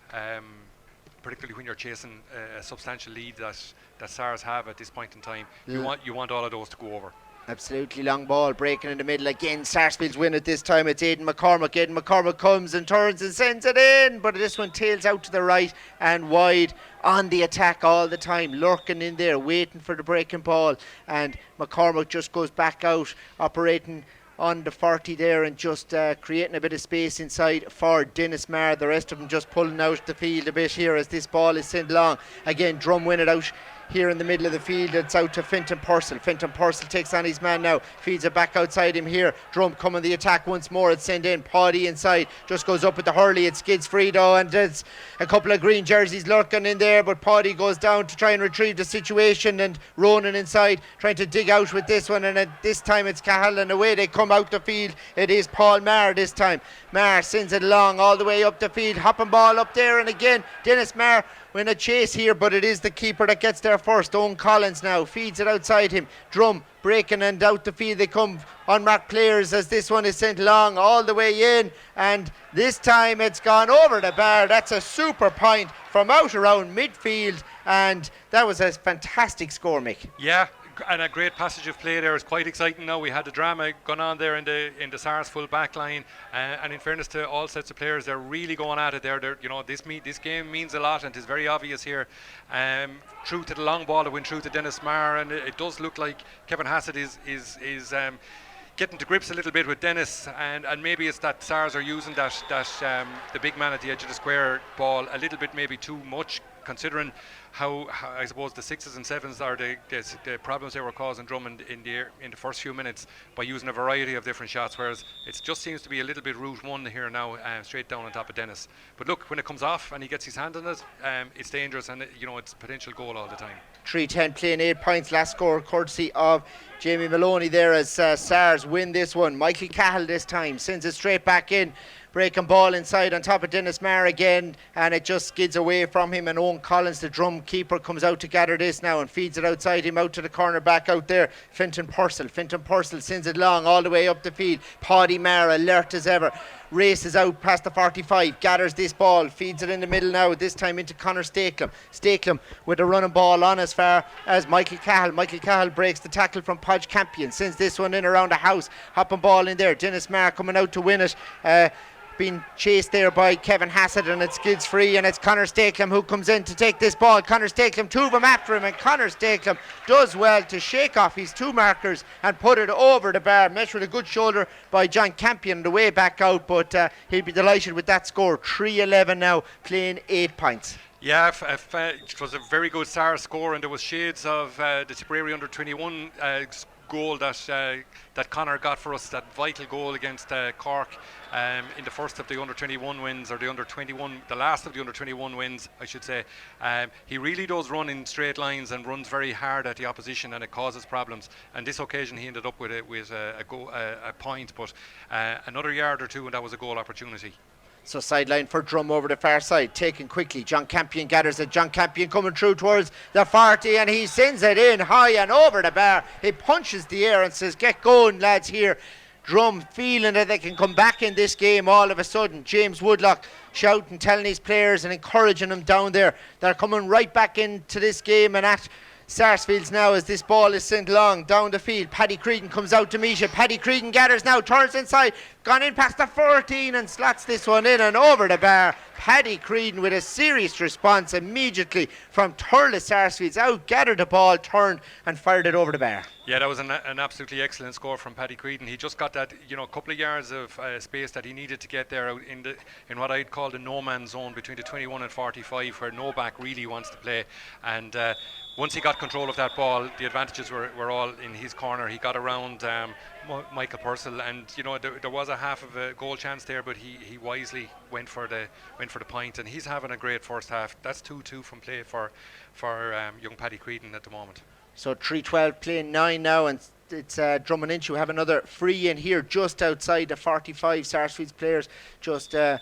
particularly when you're chasing a substantial lead that SARS have at this point in time. You want all of those to go over. Absolutely long ball breaking in the middle again. Sarsfields win it this time. It's Aidan McCormack. Aidan McCormack comes and turns and sends it in, but this one tails out to the right and wide, on the attack all the time, lurking in there, waiting for the breaking ball. And McCormack just goes back out, operating on the 40 there and just creating a bit of space inside for Dennis Marr. The rest of them just pulling out the field a bit here as this ball is sent long. Again, Drum win it out here in the middle of the field. It's out to Fintan Purcell. Fintan Purcell takes on his man now, feeds it back outside him here. Drum coming the attack once more. It's sent in. Paddy inside, just goes up with the hurley. It skids free though, and there's a couple of green jerseys lurking in there, but Paddy goes down to try and retrieve the situation, and Ronan inside trying to dig out with this one, and this time it's Cahill, and away they come out the field. It is Paul Marr this time. Marr sends it along all the way up the field, hopping ball up there, and again Dennis Marr win a chase here, but it is the keeper that gets there first. Owen Collins now feeds it outside him. Drum breaking, and out the field they come, unmarked players, as this one is sent long all the way in, and this time it's gone over the bar. That's a super point from out around midfield, and that was a fantastic score, Mick. Yeah, and a great passage of play there. It's quite exciting now. We had the drama going on there in the Sars full back line, and in fairness to all sets of players, they're really going at it there. This game means a lot, and it's very obvious here. Through to the long ball that went through to Dennis Marr, and it does look like Kevin Hassett is getting to grips a little bit with Dennis, and maybe it's that Sars are using that the big man at the edge of the square ball a little bit, maybe too much, considering how I suppose the 6s and 7s are the problems they were causing Drummond in the first few minutes by using a variety of different shots, whereas it just seems to be a little bit route one here now, straight down on top of Dennis. But look, when it comes off and he gets his hand on it, it's dangerous, and it's a potential goal all the time. 3-10 playing 8 points. Last score courtesy of Jamie Maloney there as Sars win this one. Michael Cahill this time sends it straight back in. Breaking ball inside on top of Dennis Marr again, and it just skids away from him, and Owen Collins, the Drum keeper, comes out to gather this now and feeds it outside him out to the corner back out there. Fintan Purcell sends it long all the way up the field. Paddy Marr, alert as ever, races out past the 45, gathers this ball, feeds it in the middle now, this time into Conor Stakelum with a running ball on as far as Michael Cahill. Michael Cahill breaks the tackle from Podge Campion, sends this one in around the house, hopping ball in there. Dennis Marr coming out to win it, being chased there by Kevin Hassett, and it skids free, and it's Conor Stakelum who comes in to take this ball. Conor Stakelum, two of them after him, and Conor Stakelum does well to shake off his two markers and put it over the bar. Met with a good shoulder by John Campion on the way back out, but he'll be delighted with that score. 3-11 now, playing 8 points. Yeah, it was a very good Sars score, and there was shades of the Tipperary under 21 goal that Conor got for us, that vital goal against Cork in the first of the under 21 wins, or the last of the under 21 wins, I should say. He really does run in straight lines and runs very hard at the opposition, and it causes problems. And this occasion he ended up with a point, but another yard or two, and that was a goal opportunity. So sideline for Drum over the far side, taken quickly. John Campion gathers it. John Campion coming through towards the 40, and he sends it in high and over the bar. He punches the air and says, "Get going, lads," here. Drum feeling that they can come back in this game all of a sudden. James Woodlock shouting, telling his players and encouraging them down there. They're coming right back into this game and at Sarsfields now as this ball is sent long down the field. Paddy Creedon comes out to meet it. Paddy Creedon gathers now, turns inside, gone in past the 14 and slots this one in and over the bar. Paddy Creedon with a serious response immediately from Thurles Sarsfields. Out, gathered the ball, turned and fired it over the bar. Yeah, that was an absolutely excellent score from Paddy Creedon. He just got that, a couple of yards of space that he needed to get there out in what I'd call the no man's zone between the 21 and 45, where no back really wants to play. And once he got control of that ball, the advantages were all in his corner. He got around Michael Purcell, and there was a half of a goal chance there, but he wisely went for the point, and he's having a great first half. That's 2-2 from play for young Paddy Creedon at the moment. So 3-12 playing 9 now, and it's Drom Inch who have another free in here just outside the 45. Sarsfields players just on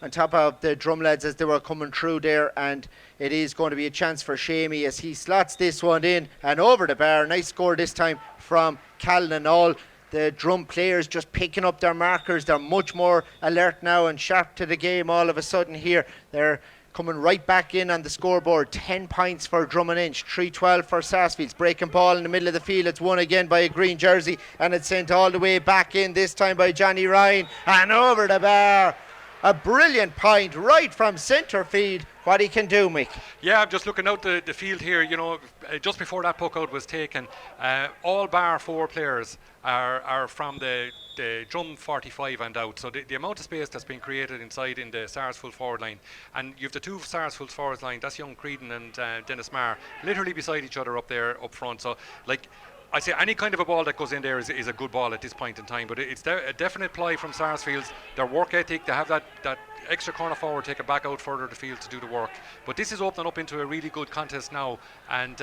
top of the Drum lads as they were coming through there, and it is going to be a chance for Shamey as he slots this one in and over the bar. Nice score this time from Callan, and all the Drum players just picking up their markers. They're much more alert now and sharp to the game all of a sudden here. They're coming right back in on the scoreboard. 10 points for Drom Inch, 3-12 for Sarsfields. Breaking ball in the middle of the field. It's won again by a green jersey, and it's sent all the way back in, this time by Johnny Ryan, and over the bar. A brilliant point right from centre field. What he can do, Mick. Yeah, I'm just looking out the field here. Just before that puck out was taken, all bar 4 players are from the Drum 45 and out. So the amount of space that's been created inside in the Sarsfield forward line, and you've the 2 Sarsfield forward line, that's young Creedon and Dennis Marr, literally beside each other up there up front. So I say any kind of a ball that goes in there is a good ball at this point in time, but it's a definite ply from Sarsfields. Their work ethic, they have that extra corner forward, take it back out further the field to do the work. But this is opening up into a really good contest now, and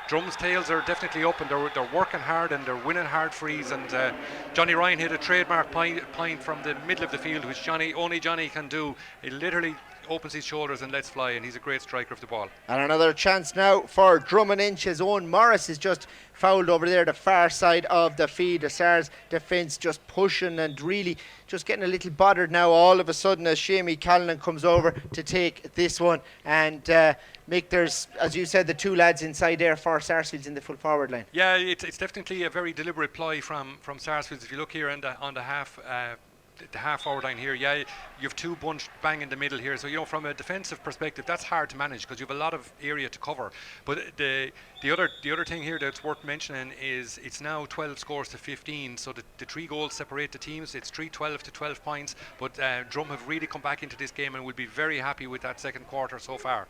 Drum's tails are definitely up, and they're working hard and they're winning hard frees. And Johnny Ryan hit a trademark point from the middle of the field, which only Johnny can do. It literally opens his shoulders and lets fly, and he's a great striker of the ball. And another chance now for Drom Inch. His own Morris is just fouled over there, the far side of the field. The Sars defence just pushing and really just getting a little bothered now all of a sudden as Shamie Callanan comes over to take this one. And Mick, there's, as you said, the 2 lads inside there for Sarsfields in the full forward line. Yeah, it's definitely a very deliberate ply from Sarsfields. If you look here on the half forward line here, you have 2 bunched bang in the middle here. So from a defensive perspective, that's hard to manage because you have a lot of area to cover. But the other thing here that's worth mentioning is it's now 12 scores to 15. So the 3 goals separate the teams. It's 3-12 to 12 points. But Drum have really come back into this game and will be very happy with that second quarter so far.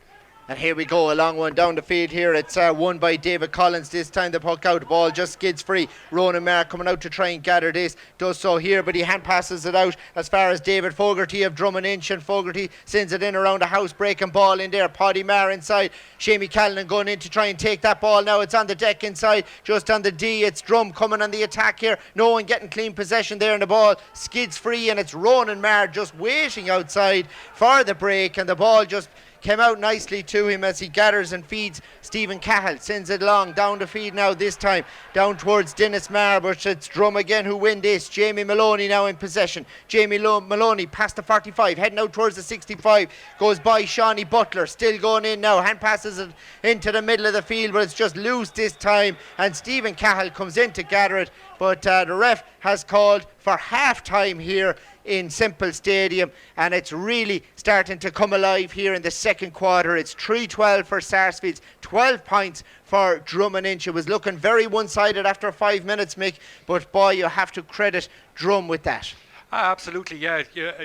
And here we go, a long one down the field here. It's won by David Collins. This time the puck out, the ball just skids free. Ronan Marr coming out to try and gather this. Does so here, but he hand passes it out as far as David Fogarty of Drom Inch. And Fogarty sends it in around the house, breaking ball in there. Paddy Marr inside. Shamie Callanan going in to try and take that ball. Now it's on the deck inside, just on the D. It's Drum coming on the attack here. No one getting clean possession there, and the ball skids free. And it's Ronan Marr just waiting outside for the break. And the ball just came out nicely to him as he gathers and feeds Stephen Cahill. Sends it long down the field now, this time down towards Dennis Marr, but it's Drum again who win this. Jamie Maloney now in possession. Jamie Maloney past the 45, heading out towards the 65, goes by Shawnee Butler, still going in now, hand passes it into the middle of the field, but it's just loose this time, and Stephen Cahill comes in to gather it, but the ref has called for half time here in Semple Stadium, and it's really starting to come alive here in the second quarter. It's 3-12 for Sarsfields, 12 points for Drom Inch. It was looking very one-sided after 5 minutes, Mick, but boy, you have to credit Drom with that. Absolutely, yeah.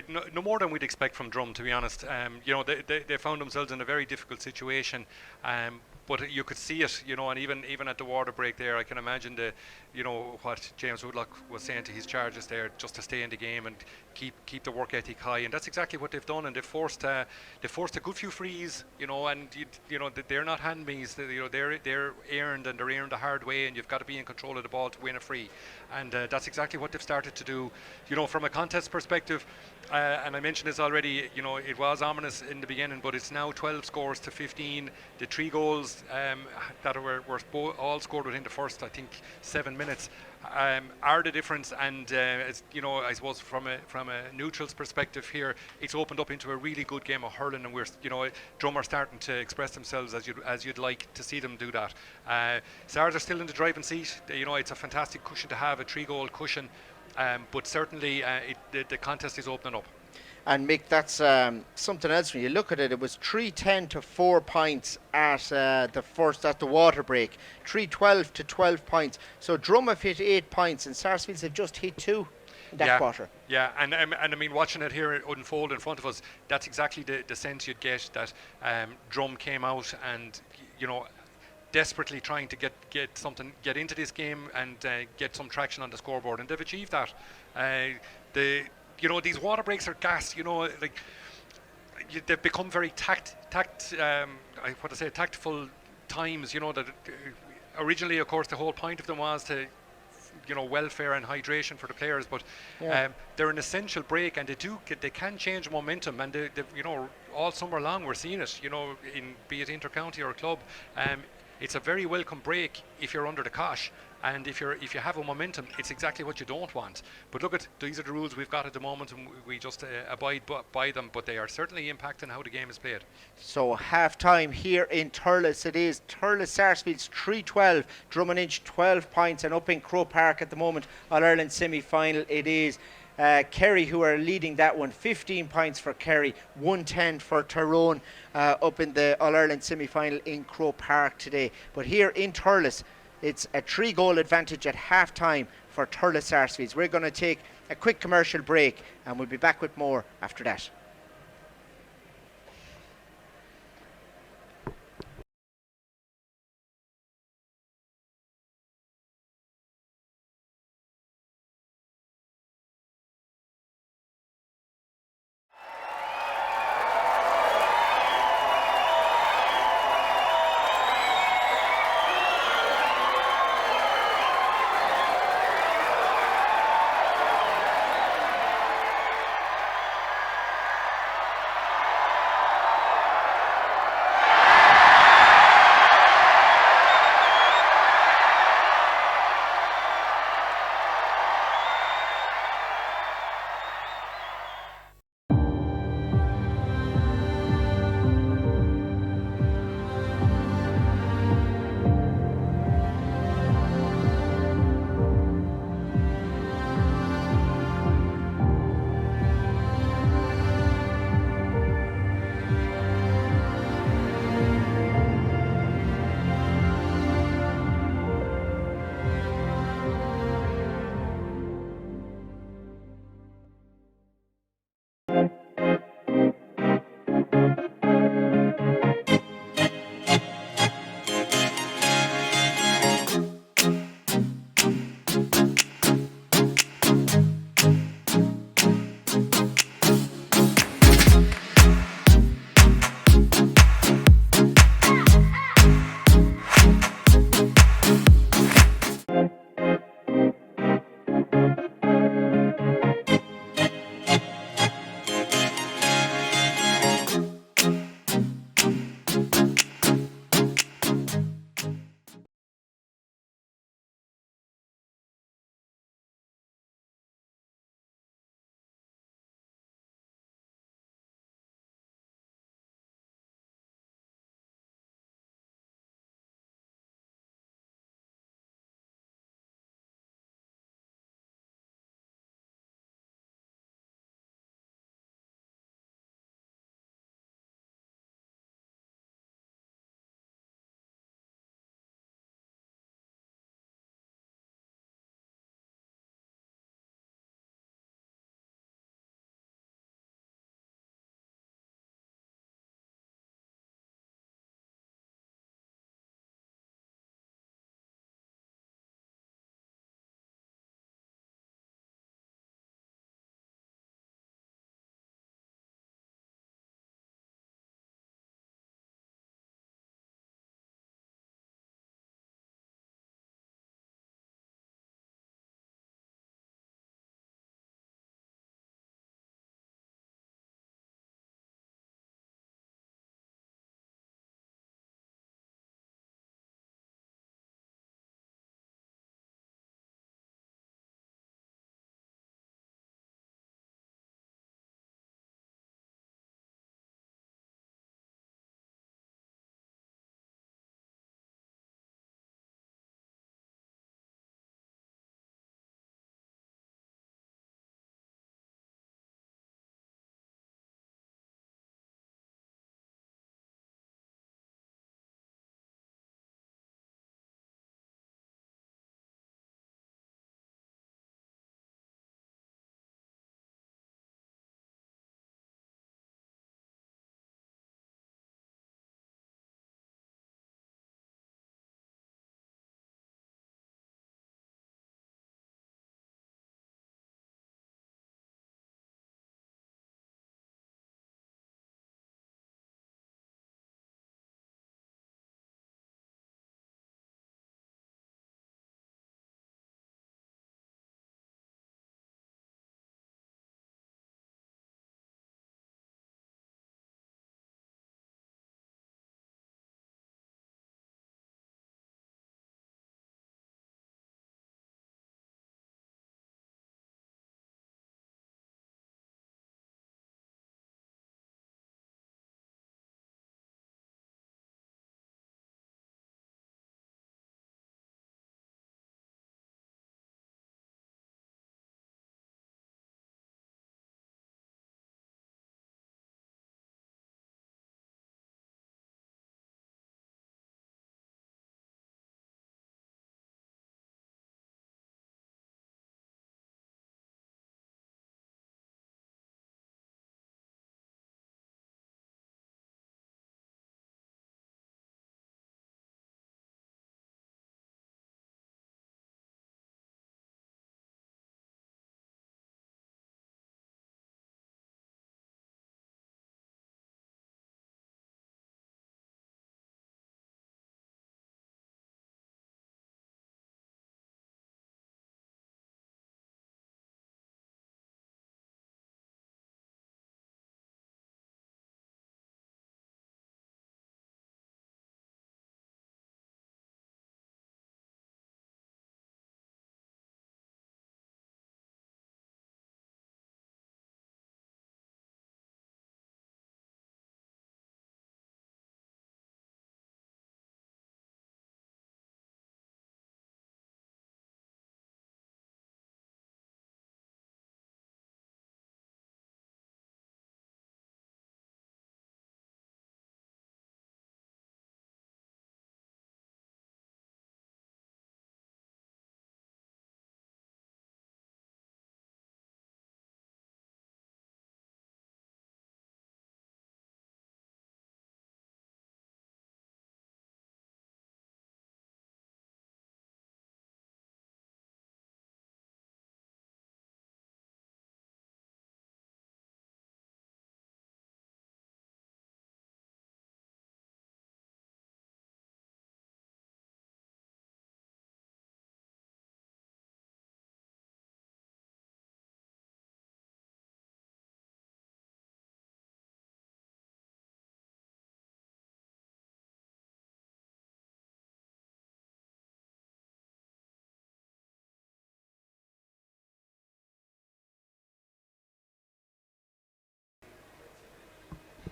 No more than we'd expect from Drum, to be honest. They found themselves in a very difficult situation. But you could see it, and even at the water break there, I can imagine what James Woodlock was saying to his charges there, just to stay in the game and keep the work ethic high, and that's exactly what they've done. And they've forced a good few frees, and they're not handmaids. They're earned, and they're earned the hard way, and you've got to be in control of the ball to win a free, and that's exactly what they've started to do. From a contest perspective, and I mentioned this already. It was ominous in the beginning, but it's now 12 scores to 15. The 3 goals that were all scored within the first, I think, 7 minutes are the difference. And I suppose from a neutral's perspective here, it's opened up into a really good game of hurling, and we're Drum are starting to express themselves as you'd like to see them do that. Sars are still in the driving seat. It's a fantastic cushion to have, a 3-goal cushion, but certainly the contest is opening up. And Mick, that's something else. When you look at it, it was 3-10 to 4 points at the water break. 3-12 to 12 points. So Drum have hit 8 points, and Sarsfields have just hit 2 in that quarter. Yeah, and I mean, watching it here unfold in front of us, that's exactly the sense you'd get that Drum came out and desperately trying to get into this game and get some traction on the scoreboard, and they've achieved that. These water breaks are gas. They've become very tactful times. That originally, of course, the whole point of them was to, welfare and hydration for the players. But they're an essential break, and they can change momentum. And all summer long we're seeing it. Be it intercounty or club. It's a very welcome break if you're under the cosh, And if you have a momentum, it's exactly what you don't want. But look, these are the rules we've got at the moment, and we just abide by them. But they are certainly impacting how the game is played. So half time here in Thurles, it is Thurles Sarsfields 3-12, Drom Inch 12 points, and up in Croke Park at the moment, All Ireland semi-final, it is Kerry who are leading that one. 15 points for Kerry, 110 for Tyrone up in the All Ireland semi-final in Croke Park today. But here in Thurles, it's a 3-goal advantage at half time for Thurles Sarsfields. We're going to take a quick commercial break, and we'll be back with more after that.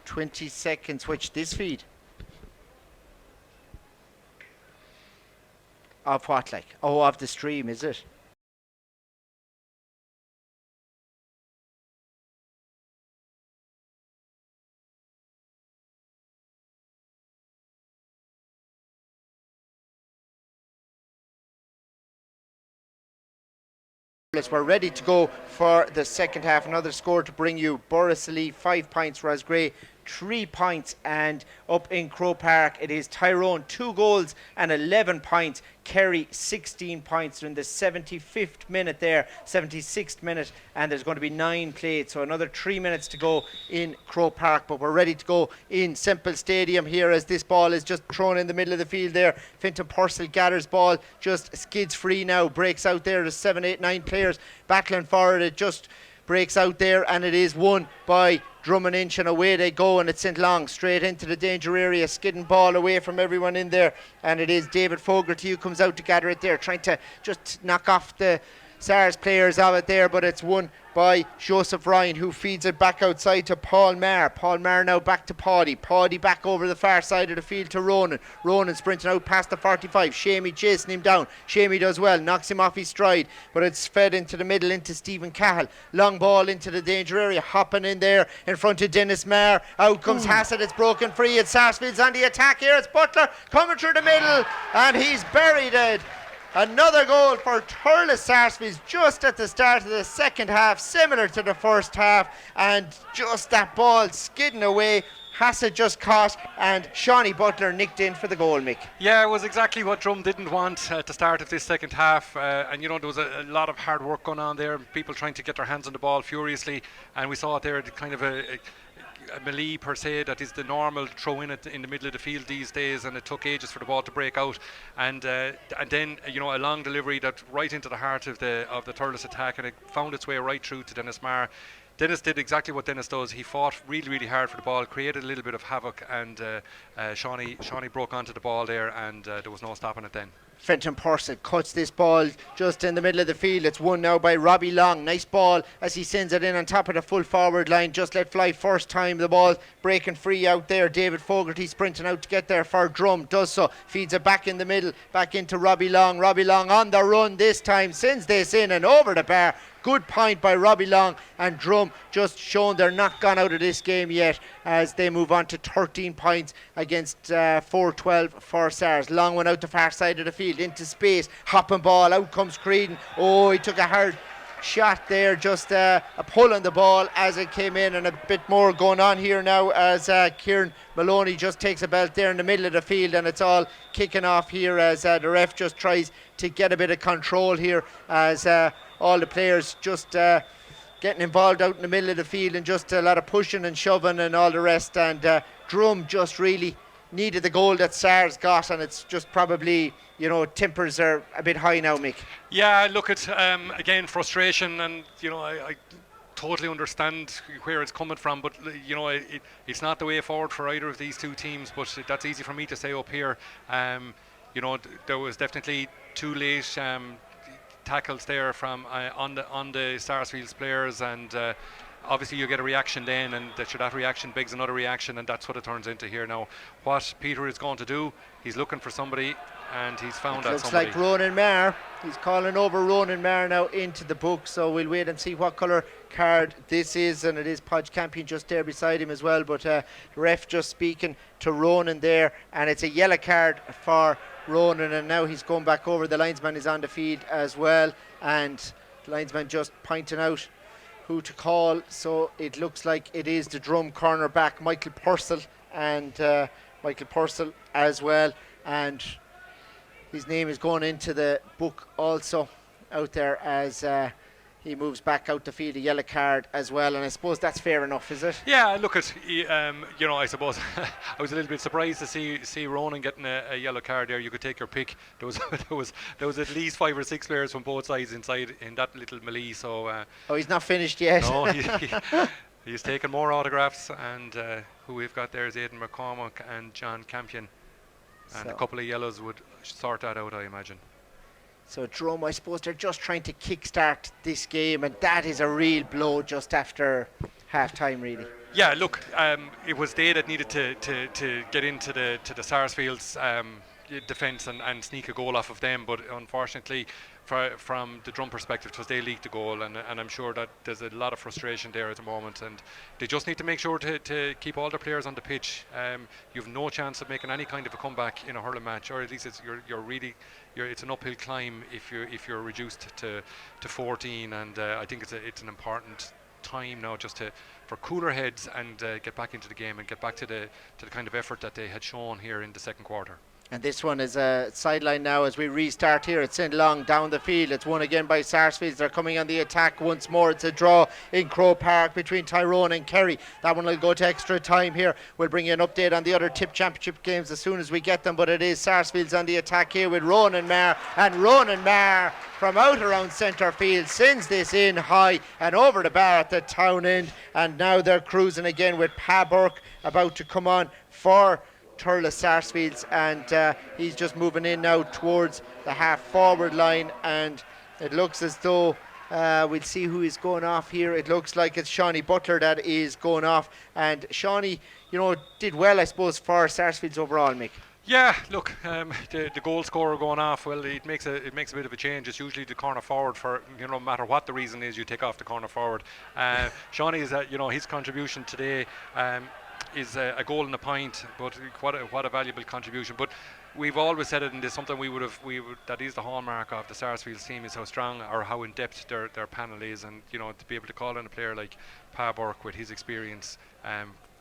20 seconds. Which this feed? Of what, like? Oh, of the stream, is it? We're ready to go for the second half. Another score to bring you. Borrisley 5 points, Rosgrey 3 points, and up in Croke Park it is Tyrone 2 goals and 11 points. Kerry 16 points. They're in the 75th minute there, 76th minute, and there's going to be 9 played, so another 3 minutes to go in Croke Park. But we're ready to go in Semple Stadium here as this ball is just thrown in the middle of the field there. Fintan Purcell gathers ball, just skids free now, breaks out there. There's 7, 8, 9 players battling for it. It just breaks out there, and it is won by Drom Inch, and away they go, and it's sent long straight into the danger area, skidding ball away from everyone in there, and it is David Fogarty who comes out to gather it there, trying to just knock off the SARS players of it there, but it's won by Joseph Ryan, who feeds it back outside to Paul Maher. Paul Maher now back to Paddy. Paddy back over the far side of the field to Ronan. Ronan sprinting out past the 45. Shamey chasing him down. Shamey does well, knocks him off his stride, but it's fed into the middle into Stephen Cahill. Long ball into the danger area, hopping in there in front of Dennis Maher. Out comes Hassett, it's broken free. It's Sarsfields on the attack here. It's Butler coming through the middle, and he's buried it. Another goal for Thurles Sarsfields just at the start of the second half, similar to the first half, and just that ball skidding away. Hassett just caught, and Shawnee Butler nicked in for the goal, Mick. Yeah, it was exactly what Drom didn't want at the start of this second half, and you know, there was a lot of hard work going on there, people trying to get their hands on the ball furiously, and we saw it there, kind of a melee per se that is the normal throw in it in the middle of the field these days, and it took ages for the ball to break out, and then you know, a long delivery that right into the heart of the Thurles attack, and it found its way right through to Dennis Maher. Dennis did exactly what Dennis does. He fought really, really hard for the ball, created a little bit of havoc, and Shawnee broke onto the ball there, and there was no stopping it then. Fenton Purcell cuts this ball just in the middle of the field. It's won now by Robbie Long. Nice ball as he sends it in on top of the full forward line. Just let fly first time. The ball breaking free out there. David Fogarty sprinting out to get there for Drom. Does so. Feeds it back in the middle. Back into Robbie Long. Robbie Long on the run this time. Sends this in and over the bar. Good point by Robbie Long, and Drom just shown they're not gone out of this game yet as they move on to 13 points against 4-12 for SARS. Long one out the far side of the field into space, hopping ball, out comes Creedon. Oh, he took a hard shot there, just a pull on the ball as it came in, and a bit more going on here now as Kieran Maloney just takes a belt there in the middle of the field, and it's all kicking off here as the ref just tries to get a bit of control here as all the players just getting involved out in the middle of the field, and just a lot of pushing and shoving and all the rest, and Drom just really needed the goal that SARS got, and it's just probably, you know, tempers are a bit high now, Mick. Yeah, look at again, frustration, and you know, I totally understand where it's coming from, but you know, it's not the way forward for either of these two teams, but that's easy for me to say up here. You know, there was definitely too late tackles there from on the Sarsfields players, and obviously you get a reaction then, and that reaction begs another reaction, and that's what it turns into here now. What Peter is going to do, he's looking for somebody, and he's found that somebody. Looks like Ronan Maher. He's calling over Ronan Maher now into the book, so we'll wait and see what colour card this is, and it is Podge Campion just there beside him as well, but the ref just speaking to Ronan there, and it's a yellow card for Ronan, and now he's going back over. The linesman is on the field as well, and the linesman just pointing out who to call, so it looks like it is the Drom cornerback Michael Purcell, and Michael Purcell as well, and his name is going into the book also out there as he moves back out the field. A yellow card as well, and I suppose that's fair enough, is it? Yeah, look at you know, I suppose I was a little bit surprised to see Ronan getting a yellow card there. You could take your pick. There was at least 5 or 6 players from both sides inside in that little melee. So oh, he's not finished yet. No, he's taking more autographs, and who we've got there is Aidan McCormack and John Campion, and so a couple of yellows would sort that out, I imagine. So Drom, I suppose they're just trying to kickstart this game, and that is a real blow just after half time, really. Yeah, look, it was they that needed to get into the Sarsfields defence and sneak a goal off of them, but unfortunately, from the Drum perspective, it was they leaked the goal, and I'm sure that there's a lot of frustration there at the moment, and they just need to make sure to keep all their players on the pitch. You've no chance of making any kind of a comeback in a hurling match, or at least it's an uphill climb if you're reduced to 14, and I think it's an important time now just for cooler heads and get back into the game and get back to the kind of effort that they had shown here in the second quarter. And this one is a sideline now as we restart here. It's sent long down the field. It's won again by Sarsfields. They're coming on the attack once more. It's a draw in Crow Park between Tyrone and Kerry. That one will go to extra time here. We'll bring you an update on the other Tipp Championship games as soon as we get them. But it is Sarsfields on the attack here with Ronan Maher. And Ronan Maher from out around centre field sends this in high and over the bar at the town end. And now they're cruising again with Pa Burke about to come on for Thurles Sarsfields, and he's just moving in now towards the half forward line, and it looks as though we'll see who is going off here. It looks like it's Shawnee Butler that is going off, and Shawnee, did well, I suppose, for Sarsfields overall, Mick. Yeah, look, the goal scorer going off, well, it makes a bit of a change. It's usually the corner forward for, no matter what the reason is, you take off the corner forward. Shawnee is, his contribution today is a goal and a point, but what a valuable contribution. But we've always said it, and it's something that is the hallmark of the Sarsfields team, is how strong or how in depth their panel is, and to be able to call in a player like Pa Burke with his experience,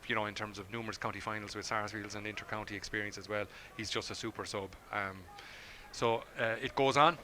in terms of numerous county finals with Sarsfields and inter-county experience as well, he's just a super sub. So it goes on,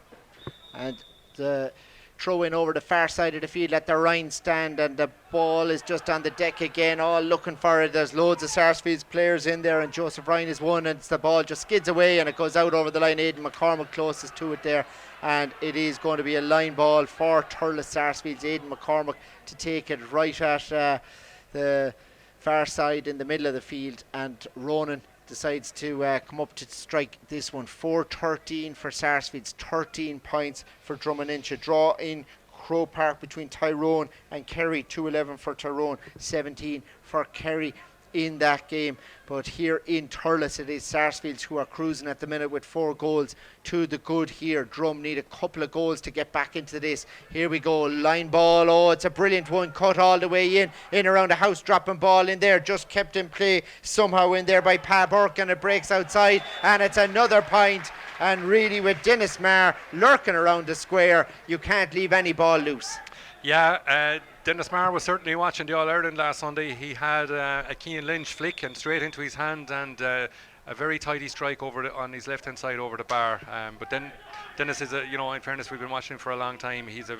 and the throw in over the far side of the field at the Rhine stand, and the ball is just on the deck again, all looking for it. There's loads of Sarsfields players in there, and Joseph Ryan is one, and the ball just skids away and it goes out over the line. Aidan McCormick closest to it there, and it is going to be a line ball for Thurles Sarsfields. Aidan McCormick to take it right at the far side in the middle of the field, and Ronan decides to come up to strike this one. 4-13 for Sarsfields, 13 points for Drom Inch. A draw in Crow Park between Tyrone and Kerry, 2-11 for Tyrone, 17 for Kerry in that game. But here in Thurles, it is Sarsfields who are cruising at the minute with 4 goals to the good here. Drum need a couple of goals to get back into this. Here we go, line ball. Oh, it's a brilliant one, cut all the way in around a house dropping ball in there, just kept in play somehow in there by Pa Burke, and it breaks outside, and it's another point. And really, with Dennis Maher lurking around the square, you can't leave any ball loose. Yeah, Dennis Maher was certainly watching the All-Ireland last Sunday. He had a Cian Lynch flick and straight into his hand, and a very tidy strike on his left-hand side over the bar. But then Dennis is in fairness, we've been watching him for a long time. He's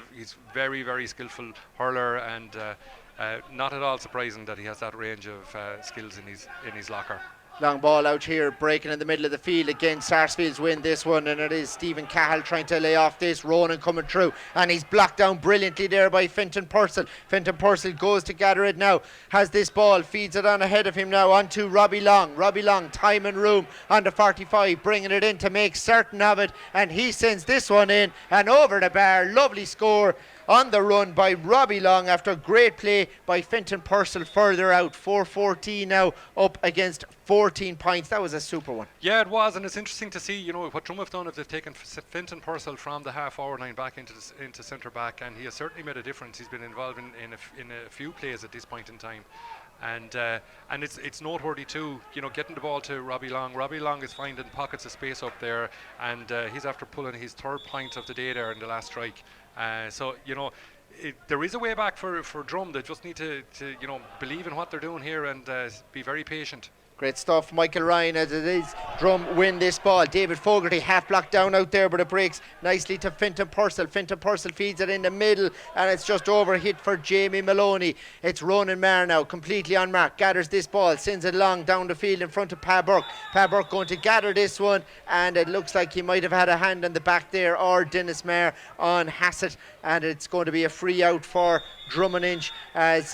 very, very skillful hurler, and not at all surprising that he has that range of skills in his locker. Long ball out here, breaking in the middle of the field. Again, Sarsfields win this one, and it is Stephen Cahill trying to lay off this. Ronan coming through, and he's blocked down brilliantly there by Fintan Purcell. Fintan Purcell goes to gather it now, has this ball, feeds it on ahead of him now onto Robbie Long. Robbie Long, time and room on the 45, bringing it in to make certain of it, and he sends this one in and over the bar. Lovely score on the run by Robbie Long after great play by Fintan Purcell further out. 4-14 now, up against 14 points. That was a super one. Yeah, it was, and it's interesting to see what Drum have done if they've taken Fintan Purcell from the half forward line back into centre back, and he has certainly made a difference. He's been involved in a few plays at this point in time. And it's noteworthy too, getting the ball to Robbie Long. Robbie Long is finding pockets of space up there, and he's after pulling his 3rd point of the day there in the last strike. So there is a way back for Drum. They just need to believe in what they're doing here and be very patient. Great stuff, Michael Ryan, as it is Drum win this ball. David Fogarty half blocked down out there, but it breaks nicely to Fintan Purcell. Fintan Purcell feeds it in the middle, and it's just over hit for Jamie Maloney. It's Ronan Maher now, completely on mark, gathers this ball, sends it long down the field in front of Pa Burke. Pa Burke going to gather this one, and it looks like he might have had a hand on the back there, or Dennis Maher on Hassett, and it's going to be a free out for Drom Inch as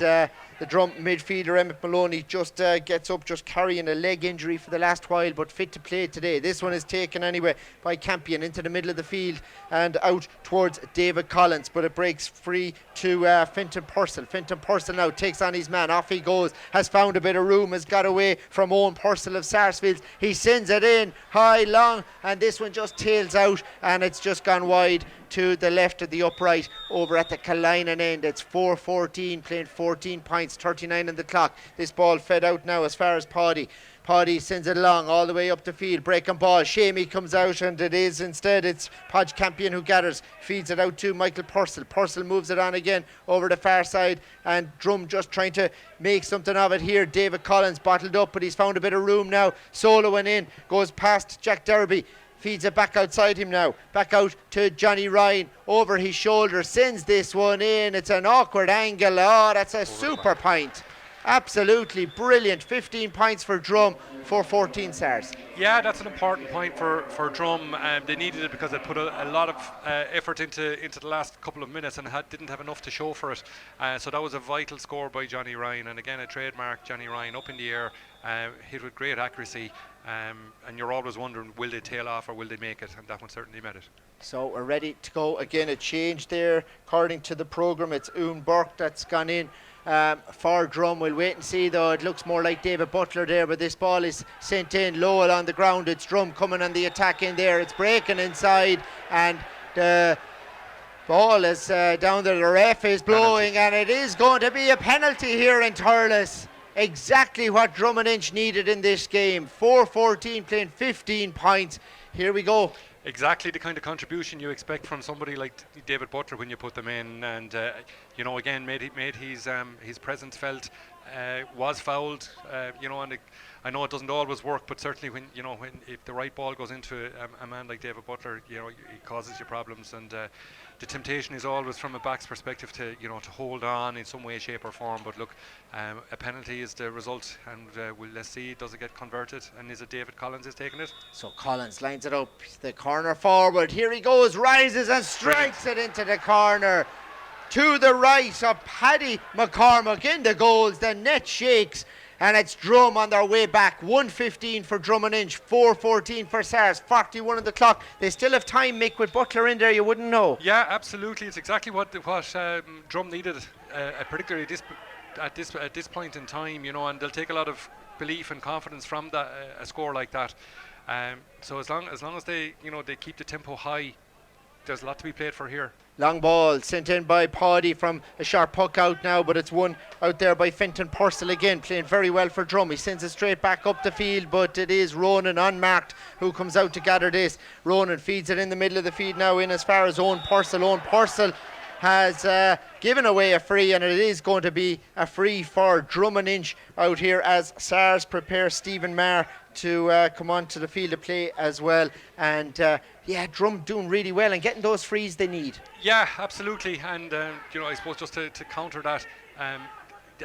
The Drum midfielder Emmett Maloney just gets up, just carrying a leg injury for the last while, but fit to play today. This one is taken anyway by Campion into the middle of the field and out towards David Collins, but it breaks free to Fintan Purcell. Fintan Purcell now takes on his man. Off he goes, has found a bit of room, has got away from Owen Purcell of Sarsfields. He sends it in high, long, and this one just tails out, and it's just gone wide to the left of the upright over at the Kalainen end. It's 4-14, playing 14 points, 39 on the clock. This ball fed out now as far as Paddy. Paddy sends it along all the way up the field. Breaking ball. Shamey comes out, and it is instead it's Podge Campion who gathers. Feeds it out to Michael Purcell. Purcell moves it on again over the far side, and Drum just trying to make something of it here. David Collins bottled up, but he's found a bit of room now. Soloing in, goes past Jack Derby. Feeds it back outside him now. Back out to Johnny Ryan. Over his shoulder. Sends this one in. It's an awkward angle. Oh, that's a super point. Absolutely brilliant. 15 points for Drum for 14 Sars. Yeah, that's an important point for Drum. They needed it because they put a lot of effort into the last couple of minutes and didn't have enough to show for it. So that was a vital score by Johnny Ryan. And again, a trademark Johnny Ryan up in the air, hit with great accuracy. And you're always wondering, will they tail off or will they make it? And that one certainly made it. So we're ready to go. Again, a change there. According to the programme, it's Owen Burke that's gone in for Drum. We'll wait and see, though. It looks more like David Butler there, but this ball is sent in. Lowell on the ground. It's Drum coming on the attack in there. It's breaking inside, and the ball is down there. The ref is blowing, and it is going to be a penalty here in Thurles. Exactly what Drom Inch needed in this game. 4-14, playing 15 points. Here we go. Exactly the kind of contribution you expect from somebody like David Butler when you put them in, and again made his presence felt. Was fouled, and I know it doesn't always work, but certainly when if the right ball goes into a man like David Butler, he causes you problems, and the temptation is always from a back's perspective to hold on in some way, shape or form. But look, a penalty is the result, and let's see, does it get converted, and is it David Collins is taking it? So Collins lines it up, the corner forward. Here he goes, rises and strikes it into the corner. To the right of Paddy McCormack in the goals. The net shakes, and it's Drum on their way back. 1:15 for Drom Inch, 4:14 for Sars, 41 on the clock. They still have time, Mick, with Butler in there, you wouldn't know. Yeah, absolutely. It's exactly what Drum needed, particularly at this point in time, and they'll take a lot of belief and confidence from that a score like that. So as long as they they keep the tempo high, there's a lot to be played for here. Long ball sent in by Paddy from a sharp puck out now, but it's won out there by Fintan Purcell again, playing very well for Drum. He sends it straight back up the field, but it is Ronan unmarked who comes out to gather this. Ronan feeds it in the middle of the field now, in as far as Owen Purcell. Owen Purcell has given away a free, and it is going to be a free for Drom Inch out here as Sars prepare Stephen Marr to come onto the field of play as well. And Drum doing really well and getting those frees they need. Yeah, absolutely. And I suppose just to counter that,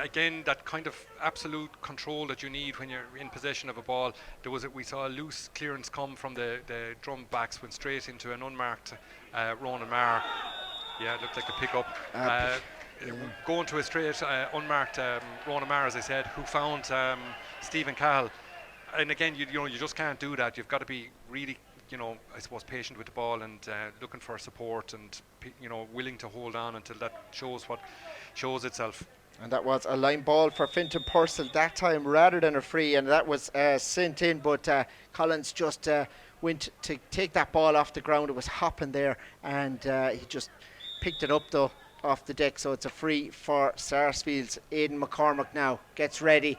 again, that kind of absolute control that you need when you're in possession of a ball. We saw a loose clearance come from the Drum backs, went straight into an unmarked Ronan Marr. Yeah, it looked like a pick-up. Going to a straight unmarked Ronan Marr, as I said, who found Stephen Cahill. And again, you just can't do that. You've got to be really, I suppose, patient with the ball and looking for support and, willing to hold on until that shows itself. And that was a line ball for Fintan Purcell that time rather than a free, and that was sent in, but Collins just went to take that ball off the ground. It was hopping there, and he just picked it up though off the deck, so it's a free for Sarsfields. Aidan McCormack now gets ready,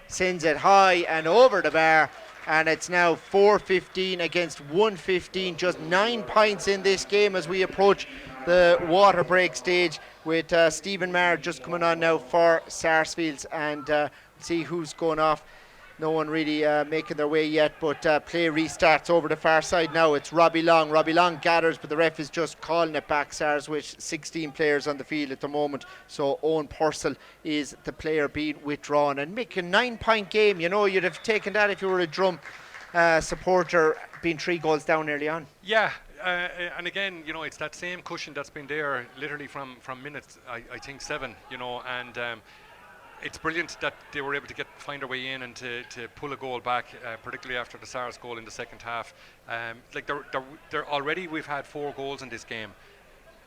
sends it high and over the bar, and it's now 4:15 against 1:15. Just 9 points in this game as we approach the water break stage, with Stephen Marr just coming on now for Sarsfields, and see who's going off. No one really making their way yet, but play restarts over the far side now. It's Robbie Long. Robbie Long gathers, but the ref is just calling it back. Sars with 16 players on the field at the moment, so Owen Purcell is the player being withdrawn. And Mick, a 9-point game, you'd have taken that if you were a Drum supporter, being 3 goals down early on. Yeah. And again, it's that same cushion that's been there literally from minutes, I think 7, and it's brilliant that they were able to find their way in and to pull a goal back, particularly after the Sars goal in the second half. Like they're already, we've had 4 goals in this game,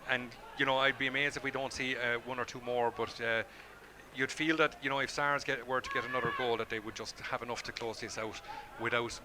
and I'd be amazed if we don't see 1 or 2 more. But you'd feel that if Sars were to get another goal, that they would just have enough to close this out without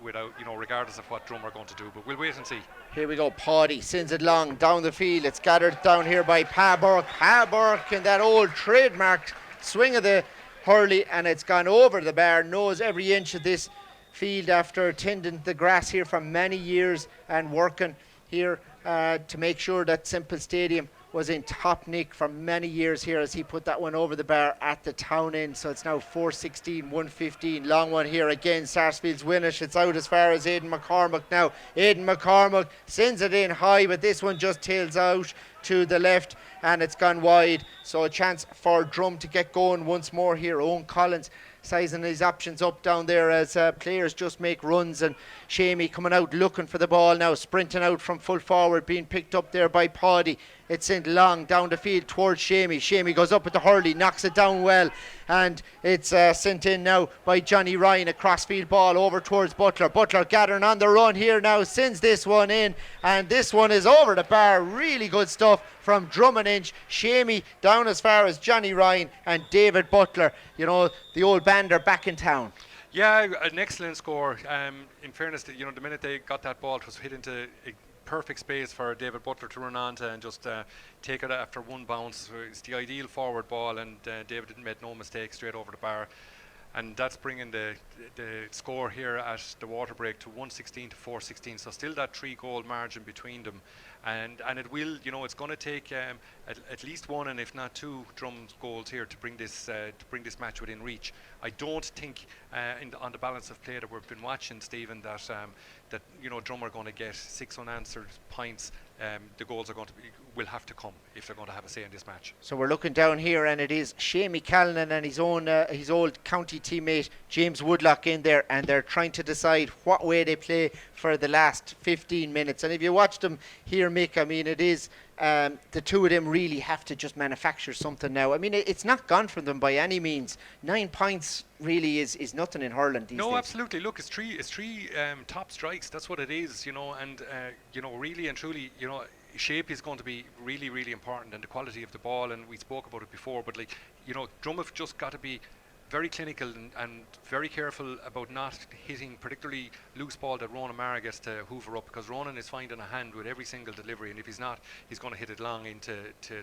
regardless of what Drom are going to do. But we'll wait and see. Here we go. Paddy sends it long down the field. It's gathered down here by Pa Burke. Pa Burke in that old trademark swing of the hurley, and it's gone over the bar. Knows every inch of this field after tending the grass here for many years and working here to make sure that Semple Stadium was in top nick for many years here as he put that one over the bar at the town end. So it's now 4-16, 1-15. Long one here again. Sarsfields win it. It's out as far as Aidan McCormack now. Aidan McCormack sends it in high, but this one just tails out to the left and it's gone wide. So a chance for Drom to get going once more here. Owen Collins sizing his options up down there as players just make runs, and Shamey coming out looking for the ball now, sprinting out from full forward, being picked up there by Paddy. It's sent long down the field towards Shamey. Shamey goes up with the hurley, knocks it down well, and it's sent in now by Johnny Ryan. A crossfield ball over towards Butler. Butler gathering on the run here now, sends this one in, and this one is over the bar. Really good stuff from Drom Inch. Shamey down as far as Johnny Ryan and David Butler. The old band are back in town. Yeah, an excellent score. In fairness, the minute they got that ball, it was hit into a perfect space for David Butler to run onto and just take it after one bounce. It's the ideal forward ball, and David made no mistake, straight over the bar. And that's bringing the score here at the water break to 116 to 416. So still that 3-goal margin between them, and it will, it's going to take at least 1 and if not 2 Drom's goals here to bring this match within reach. I don't think on the balance of play that we've been watching, Stephen, that Drom are going to get 6 unanswered points. The goals will have to come if they're going to have a say in this match. So we're looking down here, and it is Shamey Callanan and his old county teammate James Woodlock in there, and they're trying to decide what way they play for the last 15 minutes. And if you watch them here, Mick, I mean, it is the two of them really have to just manufacture something now. I mean, it's not gone from them by any means. 9 points really is nothing in hurling these days. No, absolutely. Look, it's three top strikes. That's what it is, and really and truly, shape is going to be really, really important, and the quality of the ball. And we spoke about it before, but Drom have just got to be very clinical and very careful about not hitting particularly loose ball that Ronan Mara gets to hoover up, because Ronan is finding a hand with every single delivery, and if he's not, he's going to hit it long into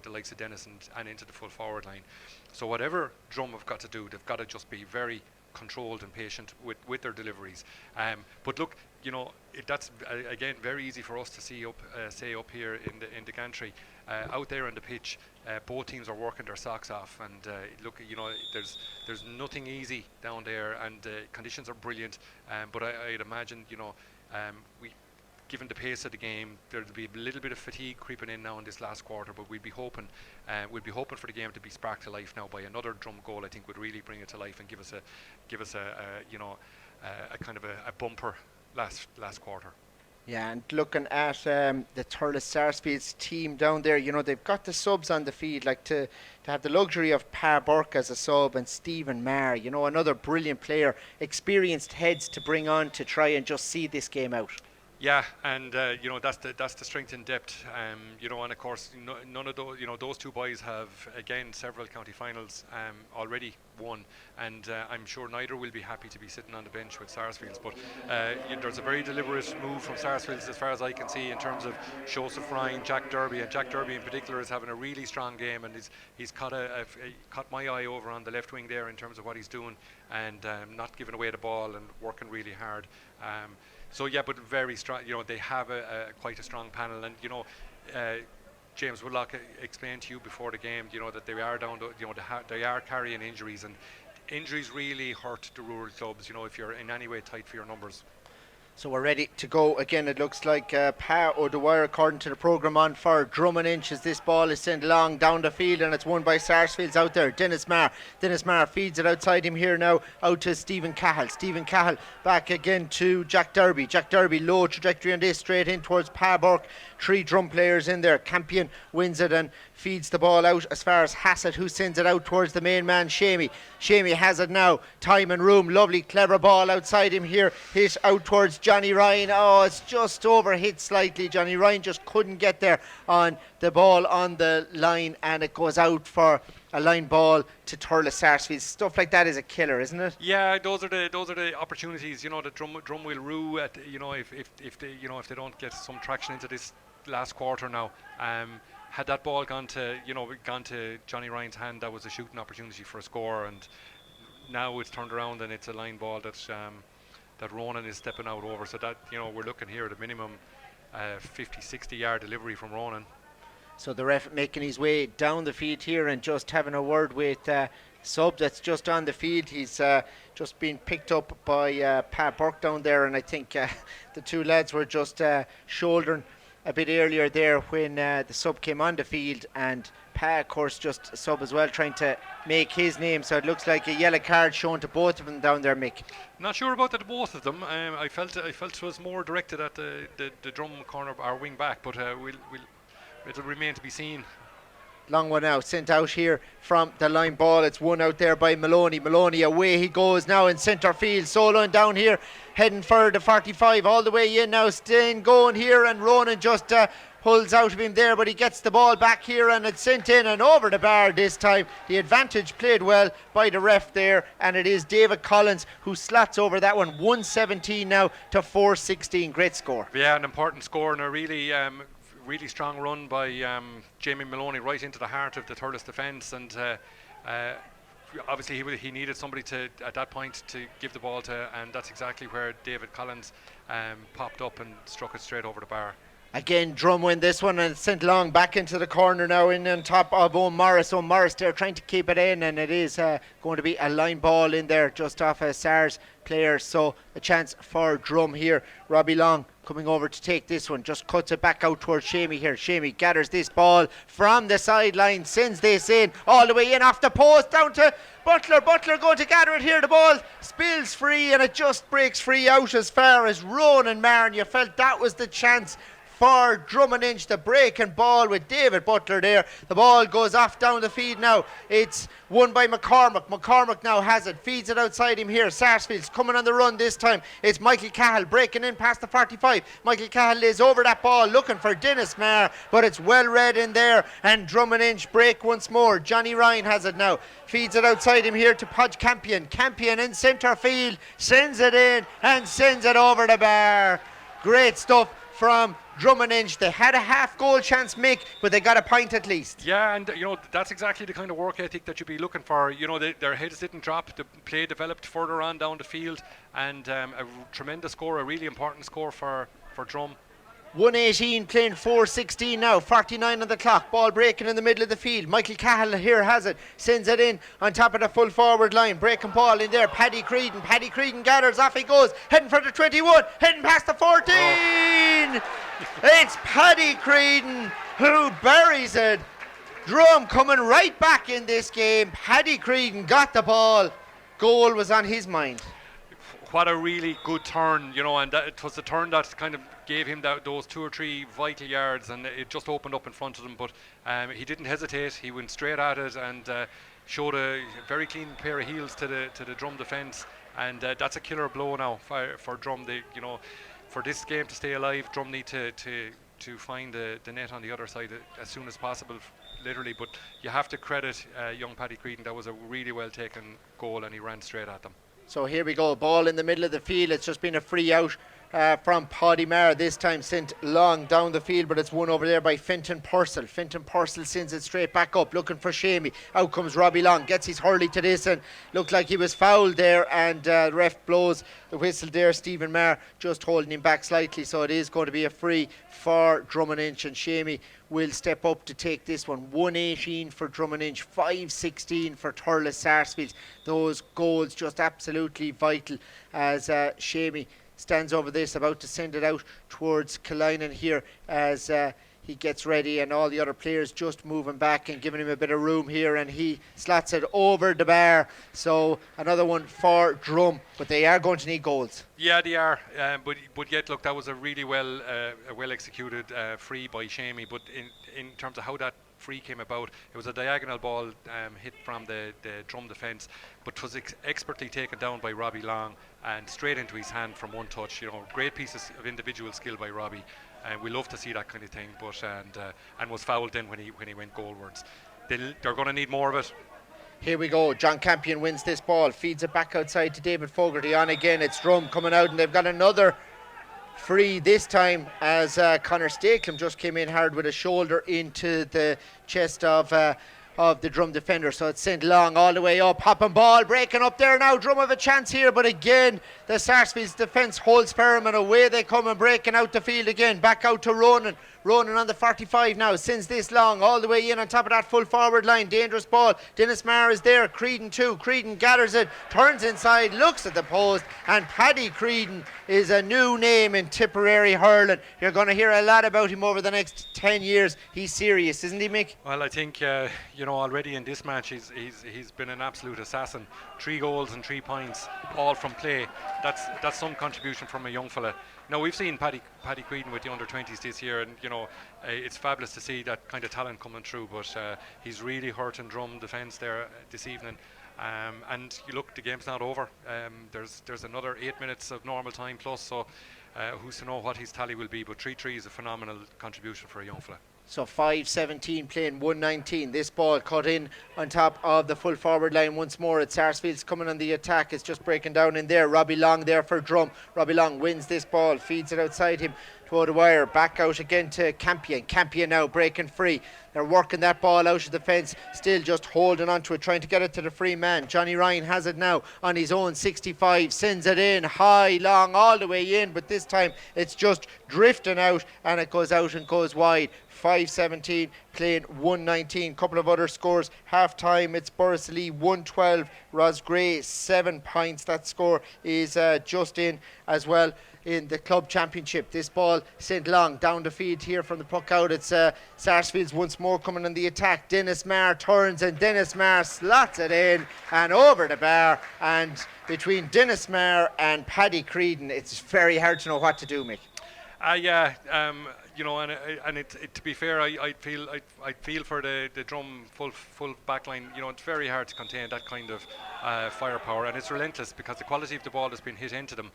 the likes of Dennis and into the full forward line. So whatever Drom have got to do, they've got to just be very controlled and patient with their deliveries. But look, that's again very easy for us to say up here in the gantry. Out there on the pitch, both teams are working their socks off, and look, there's nothing easy down there, and conditions are brilliant. But I'd imagine, given the pace of the game, there'll be a little bit of fatigue creeping in now in this last quarter. But we'd be hoping for the game to be sparked to life now by another Drom goal. I think would really bring it to life and give us a kind of a bumper last quarter. Yeah, and looking at the Thurles Sarsfields team down there, they've got the subs on the field, like to have the luxury of Pa Burke as a sub and Stephen Marr, another brilliant player, experienced heads to bring on to try and just see this game out. Yeah, and that's the strength in depth. And of course, none of those, those two boys have again several county finals already won, and I'm sure neither will be happy to be sitting on the bench with Sarsfields. But there's a very deliberate move from Sarsfields, as far as I can see, in terms of Joseph Ryan, Jack Derby, and Jack Derby in particular is having a really strong game, and he's caught my eye over on the left wing there in terms of what he's doing, and not giving away the ball and working really hard. So yeah, but very strong. They have quite a strong panel, and James Woodlock explained to you before the game, that they are down to, they are carrying injuries, and injuries really hurt the rural clubs. If you're in any way tight for your numbers. So we're ready to go again. It looks like Pa O'Dwyer, according to the programme on for Drom Inch, as this ball is sent long down the field, and it's won by Sarsfields out there. Dennis Marr feeds it outside him here now, out to Stephen Cahill back again to Jack Derby, low trajectory on this, straight in towards Pa Burke. 3 Drum players in there. Campion wins it and feeds the ball out as far as Hassett, who sends it out towards the main man, Shamey. Shamey has it now. Time and room. Lovely, clever ball outside him here. Hit out towards Johnny Ryan. Oh, it's just overhit slightly. Johnny Ryan just couldn't get there on the ball on the line, and it goes out for a line ball to Thurles Sarsfields. Stuff like that is a killer, isn't it? Yeah, those are the opportunities. That Drum will rue at. If they don't get some traction into this last quarter now. Had that ball gone to Johnny Ryan's hand, that was a shooting opportunity for a score, and now it's turned around and it's a line ball that Ronan is stepping out over. So that we're looking here at a minimum 50-60 yard delivery from Ronan. So the ref making his way down the field here and just having a word with Sub that's just on the field. He's just been picked up by Pa Burke down there, and I think the 2 lads were just shouldering a bit earlier there when the sub came on the field, and Pa, of course, just sub as well, trying to make his name. So it looks like a yellow card shown to both of them down there, Mick. Not sure about the both of them. I felt it was more directed at the Drum corner, our wing back, but it'll remain to be seen. Long one now, sent out here from the line ball. It's won out there by Maloney. Maloney, away he goes now in centre field. Solon down here, heading for the 45, all the way in now. Staying going here, and Ronan just pulls out of him there, but he gets the ball back here, and it's sent in and over the bar this time. The advantage played well by the ref there, and it is David Collins who slats over that one. 117 now to 416. Great score. Yeah, an important score, and a really strong run by Jamie Maloney right into the heart of the Thurles defence, and obviously he needed somebody to at that point to give the ball to, and that's exactly where David Collins popped up and struck it straight over the bar. Again, Drum win this one, and it's sent long back into the corner now, in on top of Owen Morris. Owen Morris there trying to keep it in, and it is going to be a line ball in there just off a SARS player. So a chance for Drum here. Robbie Long coming over to take this one, just cuts it back out towards Shamey here. Shamey gathers this ball from the sideline, sends this in all the way in off the post down to Butler. Butler going to gather it here. The ball spills free, and it just breaks free out as far as Ronan Marn. You felt that was the chance for Drom Inch, the breaking ball with David Butler there. The ball goes off down the field now. It's won by McCormick. McCormick now has it, feeds it outside him here. Sarsfields coming on the run this time. It's Michael Cahill breaking in past the 45. Michael Cahill lays over that ball looking for Dennis Marr, but it's well read in there, and Drom Inch break once more. Johnny Ryan has it now, feeds it outside him here to Podge Campion. Campion in centre field, sends it in and sends it over the bar. Great stuff from Drom Inch. They had a half goal chance, Mick, but they got a point at least. Yeah, and that's exactly the kind of work ethic that you'd be looking for. Their heads didn't drop. The play developed further on down the field, and a tremendous score, a really important score for Drum. 118 playing 4:16 now, 49 on the clock. Ball breaking in the middle of the field. Michael Cahill here has it, sends it in on top of the full forward line. Breaking ball in there. Paddy Creedon gathers, off he goes, heading for the 21, heading past the 14. It's Paddy Creedon who buries it. Drum coming right back in this game. Paddy Creedon got the ball. Goal was on his mind. What a really good turn, and it was the turn that kind of gave him those 2 or 3 vital yards, and it just opened up in front of him. But he didn't hesitate. He went straight at it and showed a very clean pair of heels to the Drum defence, and that's a killer blow now for Drum. For this game to stay alive, Drum need to find the net on the other side as soon as possible, literally. But you have to credit young Paddy Creedon. That was a really well taken goal, and he ran straight at them. So here we go, ball in the middle of the field. It's just been a free out from Paddy Marr, this time sent long down the field, but it's won over there by Fenton Purcell. Fenton Purcell sends it straight back up, looking for Shamey. Out comes Robbie Long, gets his hurley to this, and looked like he was fouled there, and the ref blows the whistle there. Stephen Marr just holding him back slightly, so it is going to be a free for Drom Inch, and Shamey will step up to take this one. 118 for Drom Inch, 516 for Thurles Sarsfields. Those goals just absolutely vital as Shamey stands over this, about to send it out towards Kalinin here as he gets ready, and all the other players just moving back and giving him a bit of room here, and he slots it over the bar. So another one for Drom, but they are going to need goals. Yeah, they are, but yet look, that was a really well executed free by Shamey. But in terms of how that free came about, it was a diagonal ball hit from the Drom defence, but it was expertly taken down by Robbie Long and straight into his hand from one touch. Great pieces of individual skill by Robbie. And we love to see that kind of thing, but and was fouled in when he went goalwards. They're going to need more of it. Here we go. John Campion wins this ball, feeds it back outside to David Fogarty. On again, it's Drom coming out, and they've got another free this time as Connor Stakelum just came in hard with a shoulder into the chest of the Drom defender. So it's sent long all the way up. Hopping ball, breaking up there now. Drom have a chance here, but again, the Sarsfields defence holds firm, and away they come and breaking out the field again. Back out to Ronan. Ronan on the 45 now, sends this long all the way in on top of that full forward line. Dangerous ball. Dennis Maher is there. Creedon too. Creedon gathers it, turns inside, looks at the post, and Paddy Creedon is a new name in Tipperary hurling. You're going to hear a lot about him over the next 10 years. He's serious, isn't he, Mick? Well, I think already in this match he's been an absolute assassin. 3 goals and 3 points, all from play. That's some contribution from a young fella. Now, we've seen Paddy Creedon with the under-20s this year, and it's fabulous to see that kind of talent coming through, but he's really hurting Drom defence there this evening. And you look, the game's not over. There's another 8 minutes of normal time plus, so who's to know what his tally will be, but 3-3 is a phenomenal contribution for a young fella. So 5-17 playing 1-19. This ball cut in on top of the full forward line once more. It's Sarsfields coming on the attack. It's just breaking down in there. Robbie Long there for Drom. Robbie Long wins this ball, feeds it outside him to the wire. Back out again to Campion. Campion now breaking free. They're working that ball out of the fence. Still just holding on to it, trying to get it to the free man. Johnny Ryan has it now on his own 65. Sends it in high, long, all the way in. But this time it's just drifting out, and it goes out and goes wide. 5-17 playing 1-19. Couple of other scores. Half time it's Borrisley 1-12, Rosgray 7 points. That score is just in as well in the club championship. This ball sent long down the field here from the puck out. It's Sarsfields once more coming on the attack. Dennis Maher turns, and Dennis Maher slots it in and over the bar. And between Dennis Maher and Paddy Creedon, it's very hard to know what to do, Mick. To be fair, I feel for the Drom full backline. It's very hard to contain that kind of firepower, and it's relentless because the quality of the ball that's been hit into them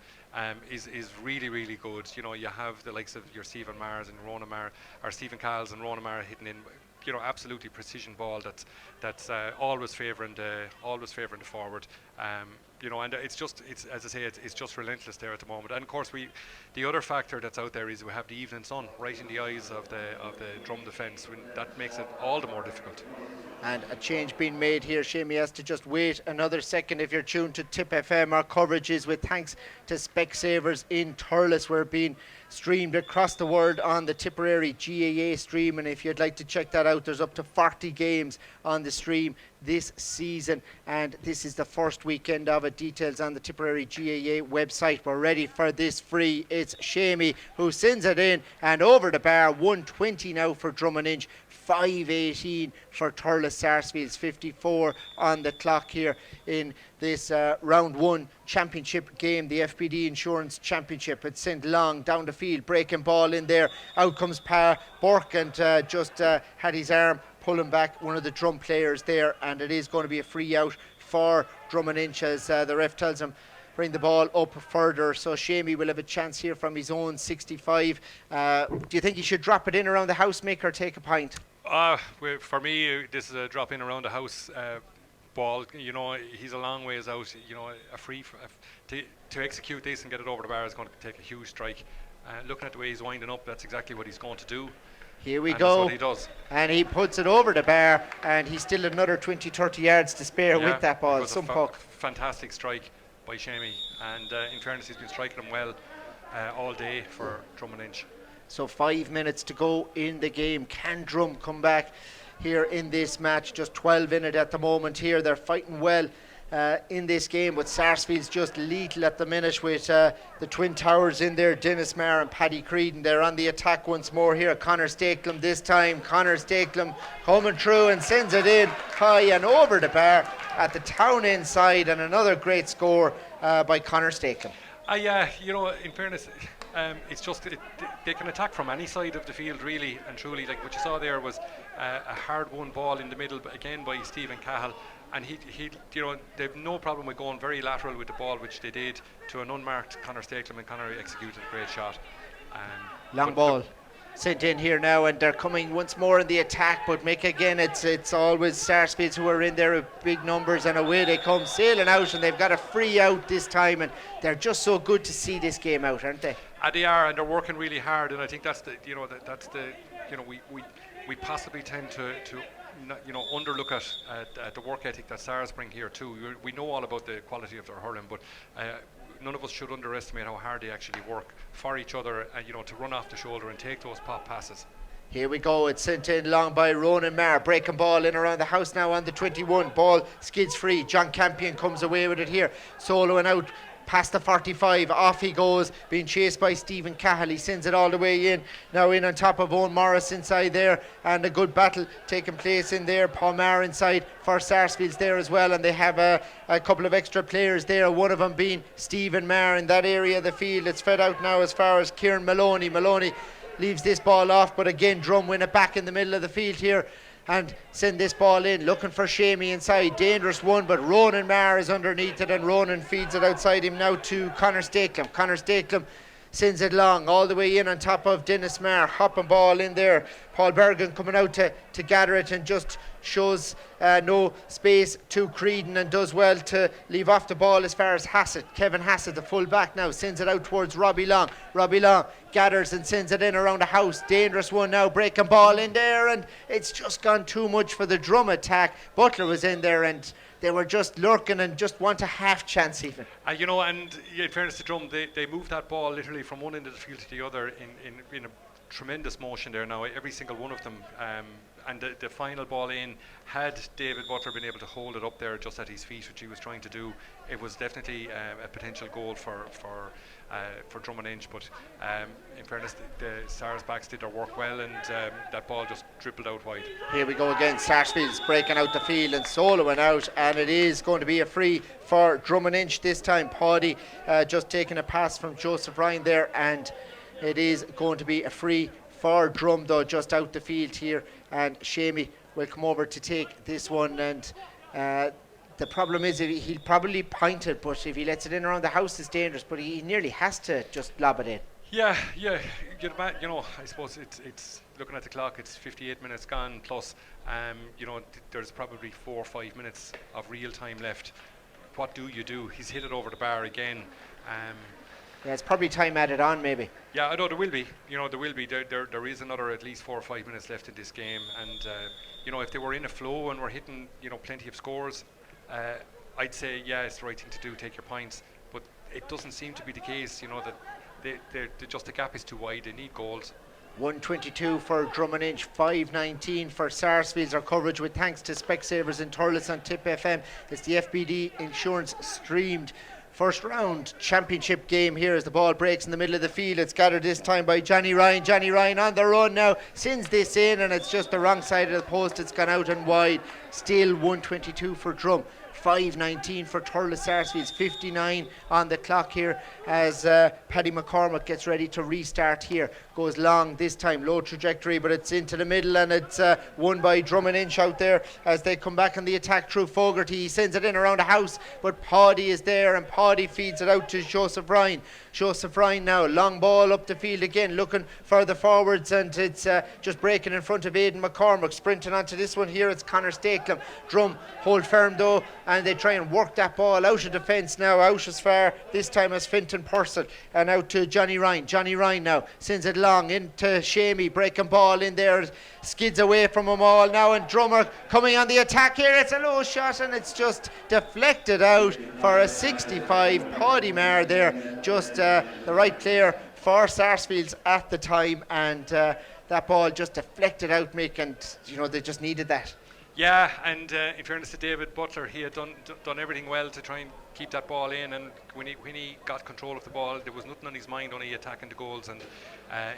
is really, really good. You have the likes of your Stephen Mars and Rona Mar, or Stephen Cals and Rona Mar hitting in, absolutely precision ball that's always favouring the forward. And it's as I say, it's just relentless there at the moment. And of course, the other factor that's out there is we have the evening sun right in the eyes of the Drom defence. That makes it all the more difficult. And a change being made here. Shamey has to just wait another second. If you're tuned to Tipp FM, our coverage is with thanks to Specsavers in Thurles. We're being streamed across the world on the Tipperary GAA stream, and if you'd like to check that out, there's up to 40 games on the stream this season, and this is the first weekend of it. Details on the Tipperary GAA website. We're ready for this free. It's Shamey who sends it in and over the bar. 120 now for Drom Inch, 5-18 for Thurles Sarsfields. 54 on the clock here in this round 1 championship game, the FPD Insurance Championship. It's sent long down the field, breaking ball in there. Out comes Burke, and just had his arm pulling back one of the Drom players there, and it is going to be a free out for Drom Inch as the ref tells him bring the ball up further. So Shamey will have a chance here from his own 65. Do you think he should drop it in around the house, Mick, or take a pint? For me, this is a drop in around the house ball. He's a long ways out. A free to execute this and get it over the bar is going to take a huge strike. Looking at the way he's winding up, that's exactly what he's going to do. Here we go. That's what he does. And he puts it over the bar, and he's still another 20-30 yards to spare with that ball. It was fantastic strike by Shamey, and in fairness, he's been striking them well all day for Drom Inch. So 5 minutes to go in the game. Can Drom come back here in this match? Just 12 in it at the moment here. They're fighting well in this game, but Sarsfields just lethal at the minute with the twin towers in there, Dennis Maher and Paddy Creedon. They're on the attack once more here. Conor Stakelum this time. Conor Stakelum coming through and sends it in high and over the bar at the town end side, and another great score by Conor Stakelum. Yeah, in fairness, it's just they can attack from any side of the field, really and truly. Like what you saw there was a hard-won ball in the middle, again by Stephen Cahill, and they've no problem with going very lateral with the ball, which they did to an unmarked Conor Stakelum, and Conor executed a great shot. Long ball sent in here now, and they're coming once more in the attack, but Mick, again, it's always Sarsfields who are in there with big numbers, and away they come sailing out, and they've got a free out this time, and they're just so good to see this game out, aren't they? They are, and they're working really hard, and I think that's we possibly tend to underlook at the work ethic that Sars bring here too. We know all about the quality of their hurling, but none of us should underestimate how hard they actually work for each other, to run off the shoulder and take those pop passes. Here we go, it's sent in long by Ronan Maher, breaking ball in around the house now on the 21, ball skids free, John Campion comes away with it here, soloing out past the 45, off he goes, being chased by Stephen Cahill. He sends it all the way in, now in on top of Owen Morris inside there, and a good battle taking place in there. Paul Maher inside for Sarsfields there as well, and they have a couple of extra players there, one of them being Stephen Maher in that area of the field. It's fed out now as far as Kieran Maloney. Maloney leaves this ball off, but again Drum win it back in the middle of the field here and send this ball in, looking for Shamey inside, dangerous one, but Ronan Maher is underneath it, and Ronan feeds it outside him now to Conor Stakelum. Conor Stakelum sends it long all the way in on top of Dennis Maher, hopping ball in there. Paul Bergen coming out to gather it and just shows no space to Creedon, and does well to leave off the ball as far as Hassett. Kevin Hassett, the full back now, sends it out towards Robbie Long. Robbie Long gathers and sends it in around the house. Dangerous one now, breaking ball in there, and it's just gone too much for the Drum attack. Butler was in there, and they were just lurking and just want a half chance even. And in fairness to Drum, they moved that ball literally from one end of the field to the other in a tremendous motion there now, every single one of them. And the final ball in, had David Butler been able to hold it up there just at his feet, which he was trying to do, it was definitely a potential goal for Drom Inch. But in fairness, the Sars backs did their work well, and that ball just dribbled out wide. Here we go again, Sarsfields breaking out the field and soloing out, and it is going to be a free for Drom Inch this time. Paddy just taking a pass from Joseph Ryan there, and it is going to be a free for Drum, though, just out the field here, and Shamey will come over to take this one. And the problem is he'll probably point it, but if he lets it in around the house it's dangerous, but he nearly has to just lob it in. Yeah, I suppose it's looking at the clock, it's 58 minutes gone plus, there's probably 4 or 5 minutes of real time left. What do you do? He's hit it over the bar again. Yeah, it's probably time added on, maybe. Yeah, I know there will be. There will be. There is another at least 4 or 5 minutes left in this game, and if they were in a flow and were hitting plenty of scores, I'd say it's the right thing to do. Take your points, but it doesn't seem to be the case. That just the gap is too wide. They need goals. 122 for Drom Inch, 519 for Sarsfields. Our coverage with thanks to Specsavers in Thurles on Tipp FM. It's the FBD Insurance streamed first round championship game here as the ball breaks in the middle of the field. It's gathered this time by Johnny Ryan. Johnny Ryan on the run now, sends this in, and it's just the wrong side of the post. It's gone out and wide. Still 122 for Drum, 519 for Thurles Sarsfields, 59 on the clock here as Paddy McCormack gets ready to restart here. Goes long this time, low trajectory, but it's into the middle, and it's won by Drom Inch out there as they come back on the attack through Fogarty. He sends it in around the house, but Paddy is there, and Paddy feeds it out to Joseph Ryan. Joseph Ryan now, long ball up the field again, looking for the forwards, and it's just breaking in front of Aidan McCormack. Sprinting onto this one here, it's Conor Stakelum. Drum hold firm though, and they try and work that ball out of defence now, out as far this time as Fintan Purcell, and out to Johnny Ryan. Johnny Ryan now sends it long into Shamey, breaking ball in there, skids away from them all now, and Drummer coming on the attack here. It's a low shot, and it's just deflected out for a 65. Paddy Maher there, just the right player for Sarsfields at the time, and that ball just deflected out, Mick, and they just needed that. Yeah, and in fairness to David Butler, he had done everything well to try and keep that ball in. And when he got control of the ball, there was nothing on his mind, only attacking the goals. And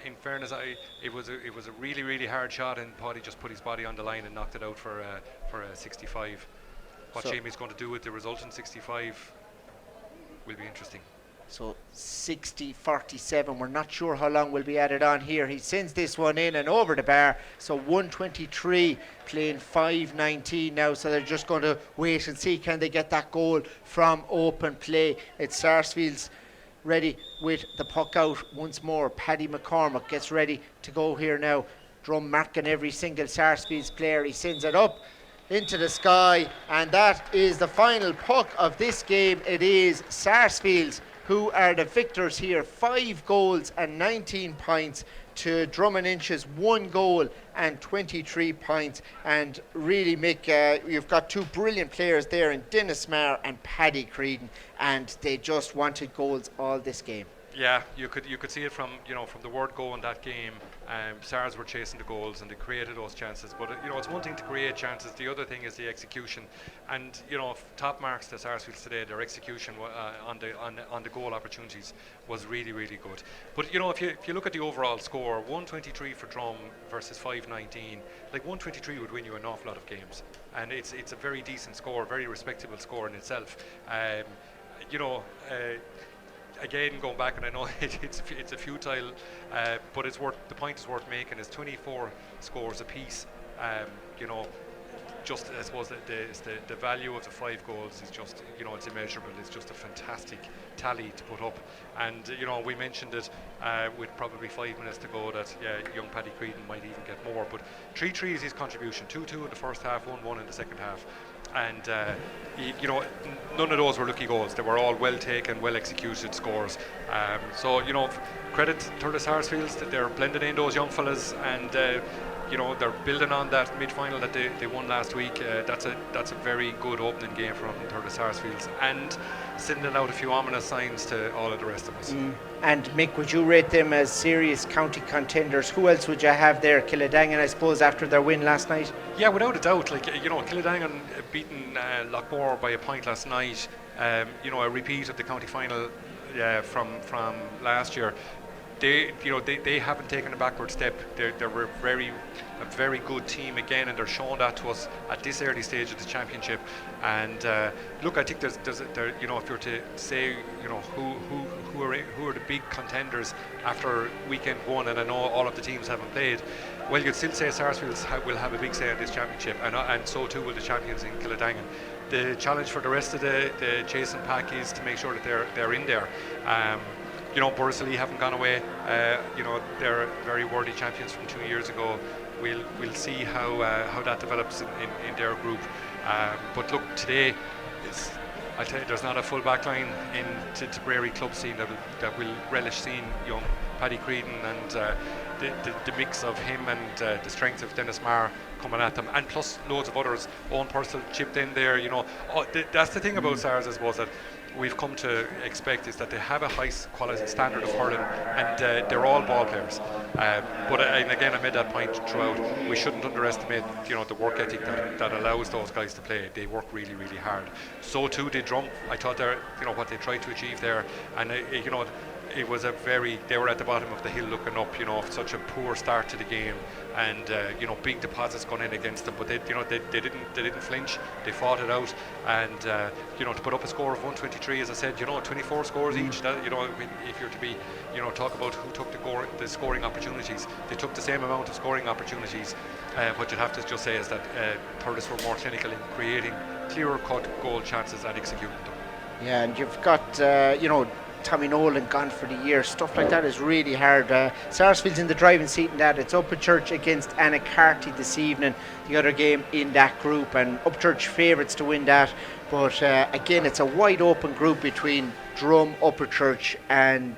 in fairness, it was a really really hard shot, and Paddy just put his body on the line and knocked it out for a 65. What So Jamie's going to do with the resultant 65 will be interesting. So 60-47, we're not sure how long will be added on here. He sends this one in and over the bar. So 123 playing 5-19 now. So they're just going to wait and see, can they get that goal from open play. It's Sarsfields ready with the puck out once more. Paddy McCormick gets ready to go here now. Drum marking every single Sarsfields player. He sends it up into the sky, and that is the final puck of this game. It is Sarsfields who are the victors here. 5 goals and 19 points to Drom Inch's 1 goal and 23 points. And really, Mick, you've got 2 brilliant players there in Dennis Marr and Paddy Creedon, and they just wanted goals all this game. Yeah, you could see it from the word go in that game. Sars were chasing the goals and they created those chances. But it's one thing to create chances. The other thing is the execution. And top marks to Sarsfields today. Their execution on the goal opportunities was really really good. But if you look at the overall score, 123 for Drom versus 519. Like 123 would win you an awful lot of games, and it's a very decent score, very respectable score in itself. Again, going back, and I know it's a futile, but the point is worth making. Is 24 scores apiece. Just I suppose the value of the 5 goals is just it's immeasurable. It's just a fantastic tally to put up. And we mentioned it with probably 5 minutes to go that young Paddy Creedon might even get more. But 3-3 is his contribution. 2-2 in the first half, 1-1 in the second half. And none of those were lucky goals. They were all well taken, well executed scores. So credit Thurles Sarsfields that they're blending in those young fellas, and they're building on that mid-final that they won last week. That's a very good opening game from Thurles Sarsfields, and sending out a few ominous signs to all of the rest of us. And Mick, would you rate them as serious county contenders? Who else would you have there? Killadangan, I suppose, after their win last night? Yeah, without a doubt. Killadangan beaten Lochmore by a point last night. A repeat of the county final from last year. They haven't taken a backward step. They're a very good team again, and they're showing that to us at this early stage of the championship. And look, I think there's if you're to say who are the big contenders after weekend 1, and I know all of the teams haven't played, well, you'd still say Sarsfields will have a big say in this championship, and so too will the champions in Killadangan. The challenge for the rest of the chasing pack is to make sure that they're in there. Borrisalee haven't gone away. They're very worthy champions from 2 years ago. We'll see how that develops in their group. But look, today, I tell you, there's not a full back line in Tipperary club scene that will relish seeing young Paddy Creedon and the mix of him and the strength of Dennis Marr coming at them, and plus loads of others. Owen Purcell chipped in there. That's the thing about Sars, I suppose, that we've come to expect, is that they have a high quality standard of hurling, and they're all ball players. And again, I made that point throughout. We shouldn't underestimate, the work ethic that allows those guys to play. They work really, really hard. So too did Drum. I thought what they tried to achieve there, and it was they were at the bottom of the hill looking up. Such a poor start to the game, and big deposits going in against them. But they didn't flinch. They fought it out, and to put up a score of 123, as I said, 24 scores each. That, if you're to be, talk about who took the scoring opportunities, they took the same amount of scoring opportunities. What you'd have to just say is that Thurles were more clinical in creating clearer cut goal chances and executing them. Yeah, and you've got Tommy Nolan gone for the year. Stuff like that is really hard. Sarsfield's in the driving seat in that. It's Upchurch against Anacarty this evening, the other game in that group, and Upchurch favourites to win that. But again, it's a wide open group between Drum, Upchurch and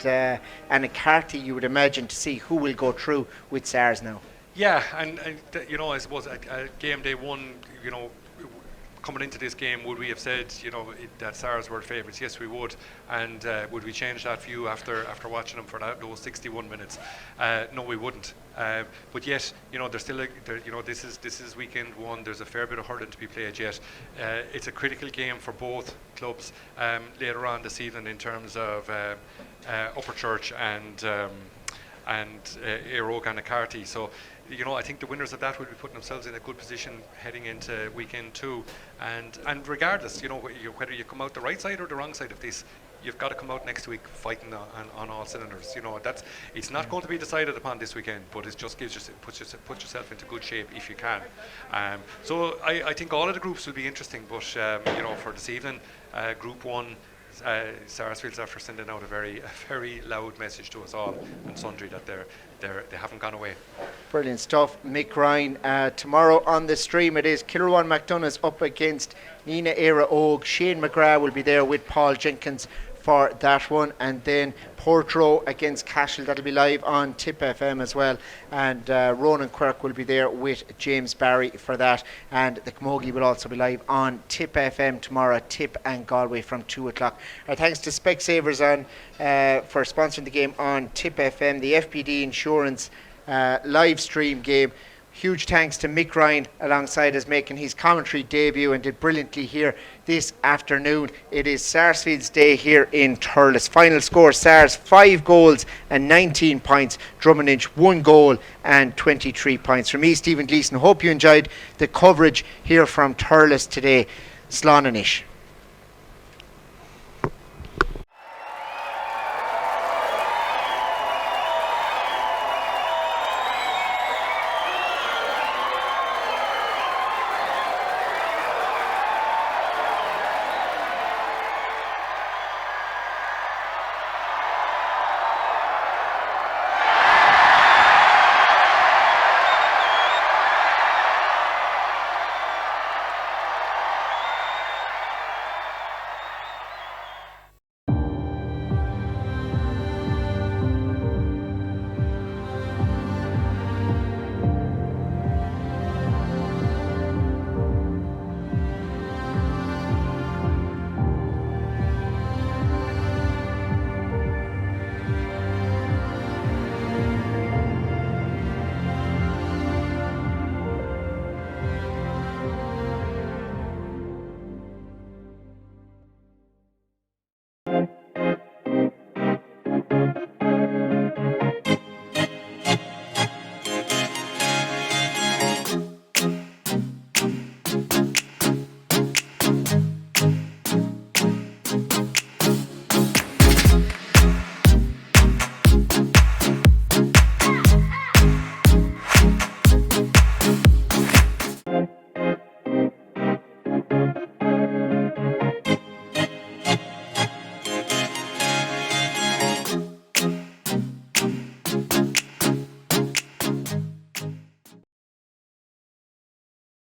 Anacarty, you would imagine, to see who will go through with Sars now. Yeah, and I suppose game day 1, coming into this game, would we have said, that Sars were favourites? Yes, we would. And would we change that view after watching them for those 61 minutes? No, we wouldn't. But yet, there's still, this is weekend one. There's a fair bit of hurling to be played yet. It's a critical game for both clubs later on this evening in terms of Upper Church and Aero Gannacarty. So, I think the winners of that will be putting themselves in a good position heading into weekend two. And regardless, whether you come out the right side or the wrong side of this, you've got to come out next week fighting on all cylinders. It's not going to be decided upon this weekend, but it just puts yourself into good shape if you can. So I think all of the groups will be interesting, but for this evening, Group 1, Sarsfields, after sending out a very loud message to us all and sundry that they haven't gone away. Brilliant stuff. Mick Ryan. Tomorrow on the stream it is Kilruan McDonough's up against Nina Era Og. Shane McGrath will be there with Paul Jenkins for that one, and then Portrush against Cashel, that'll be live on Tipp FM as well, and Ronan Quirk will be there with James Barry for that, and the Camogie will also be live on Tipp FM tomorrow, Tipp and Galway from 2 o'clock. Our thanks to Specsavers for sponsoring the game on Tipp FM, the FPD Insurance live stream game. Huge thanks to Mick Ryan alongside us, making his commentary debut and did brilliantly here this afternoon. It is Sarsfields Day here in Thurles. Final score, Sars 5 goals and 19 points. Drom Inch 1 goal and 23 points. From me, Stephen Gleeson, hope you enjoyed the coverage here from Thurles today. Slán Anish.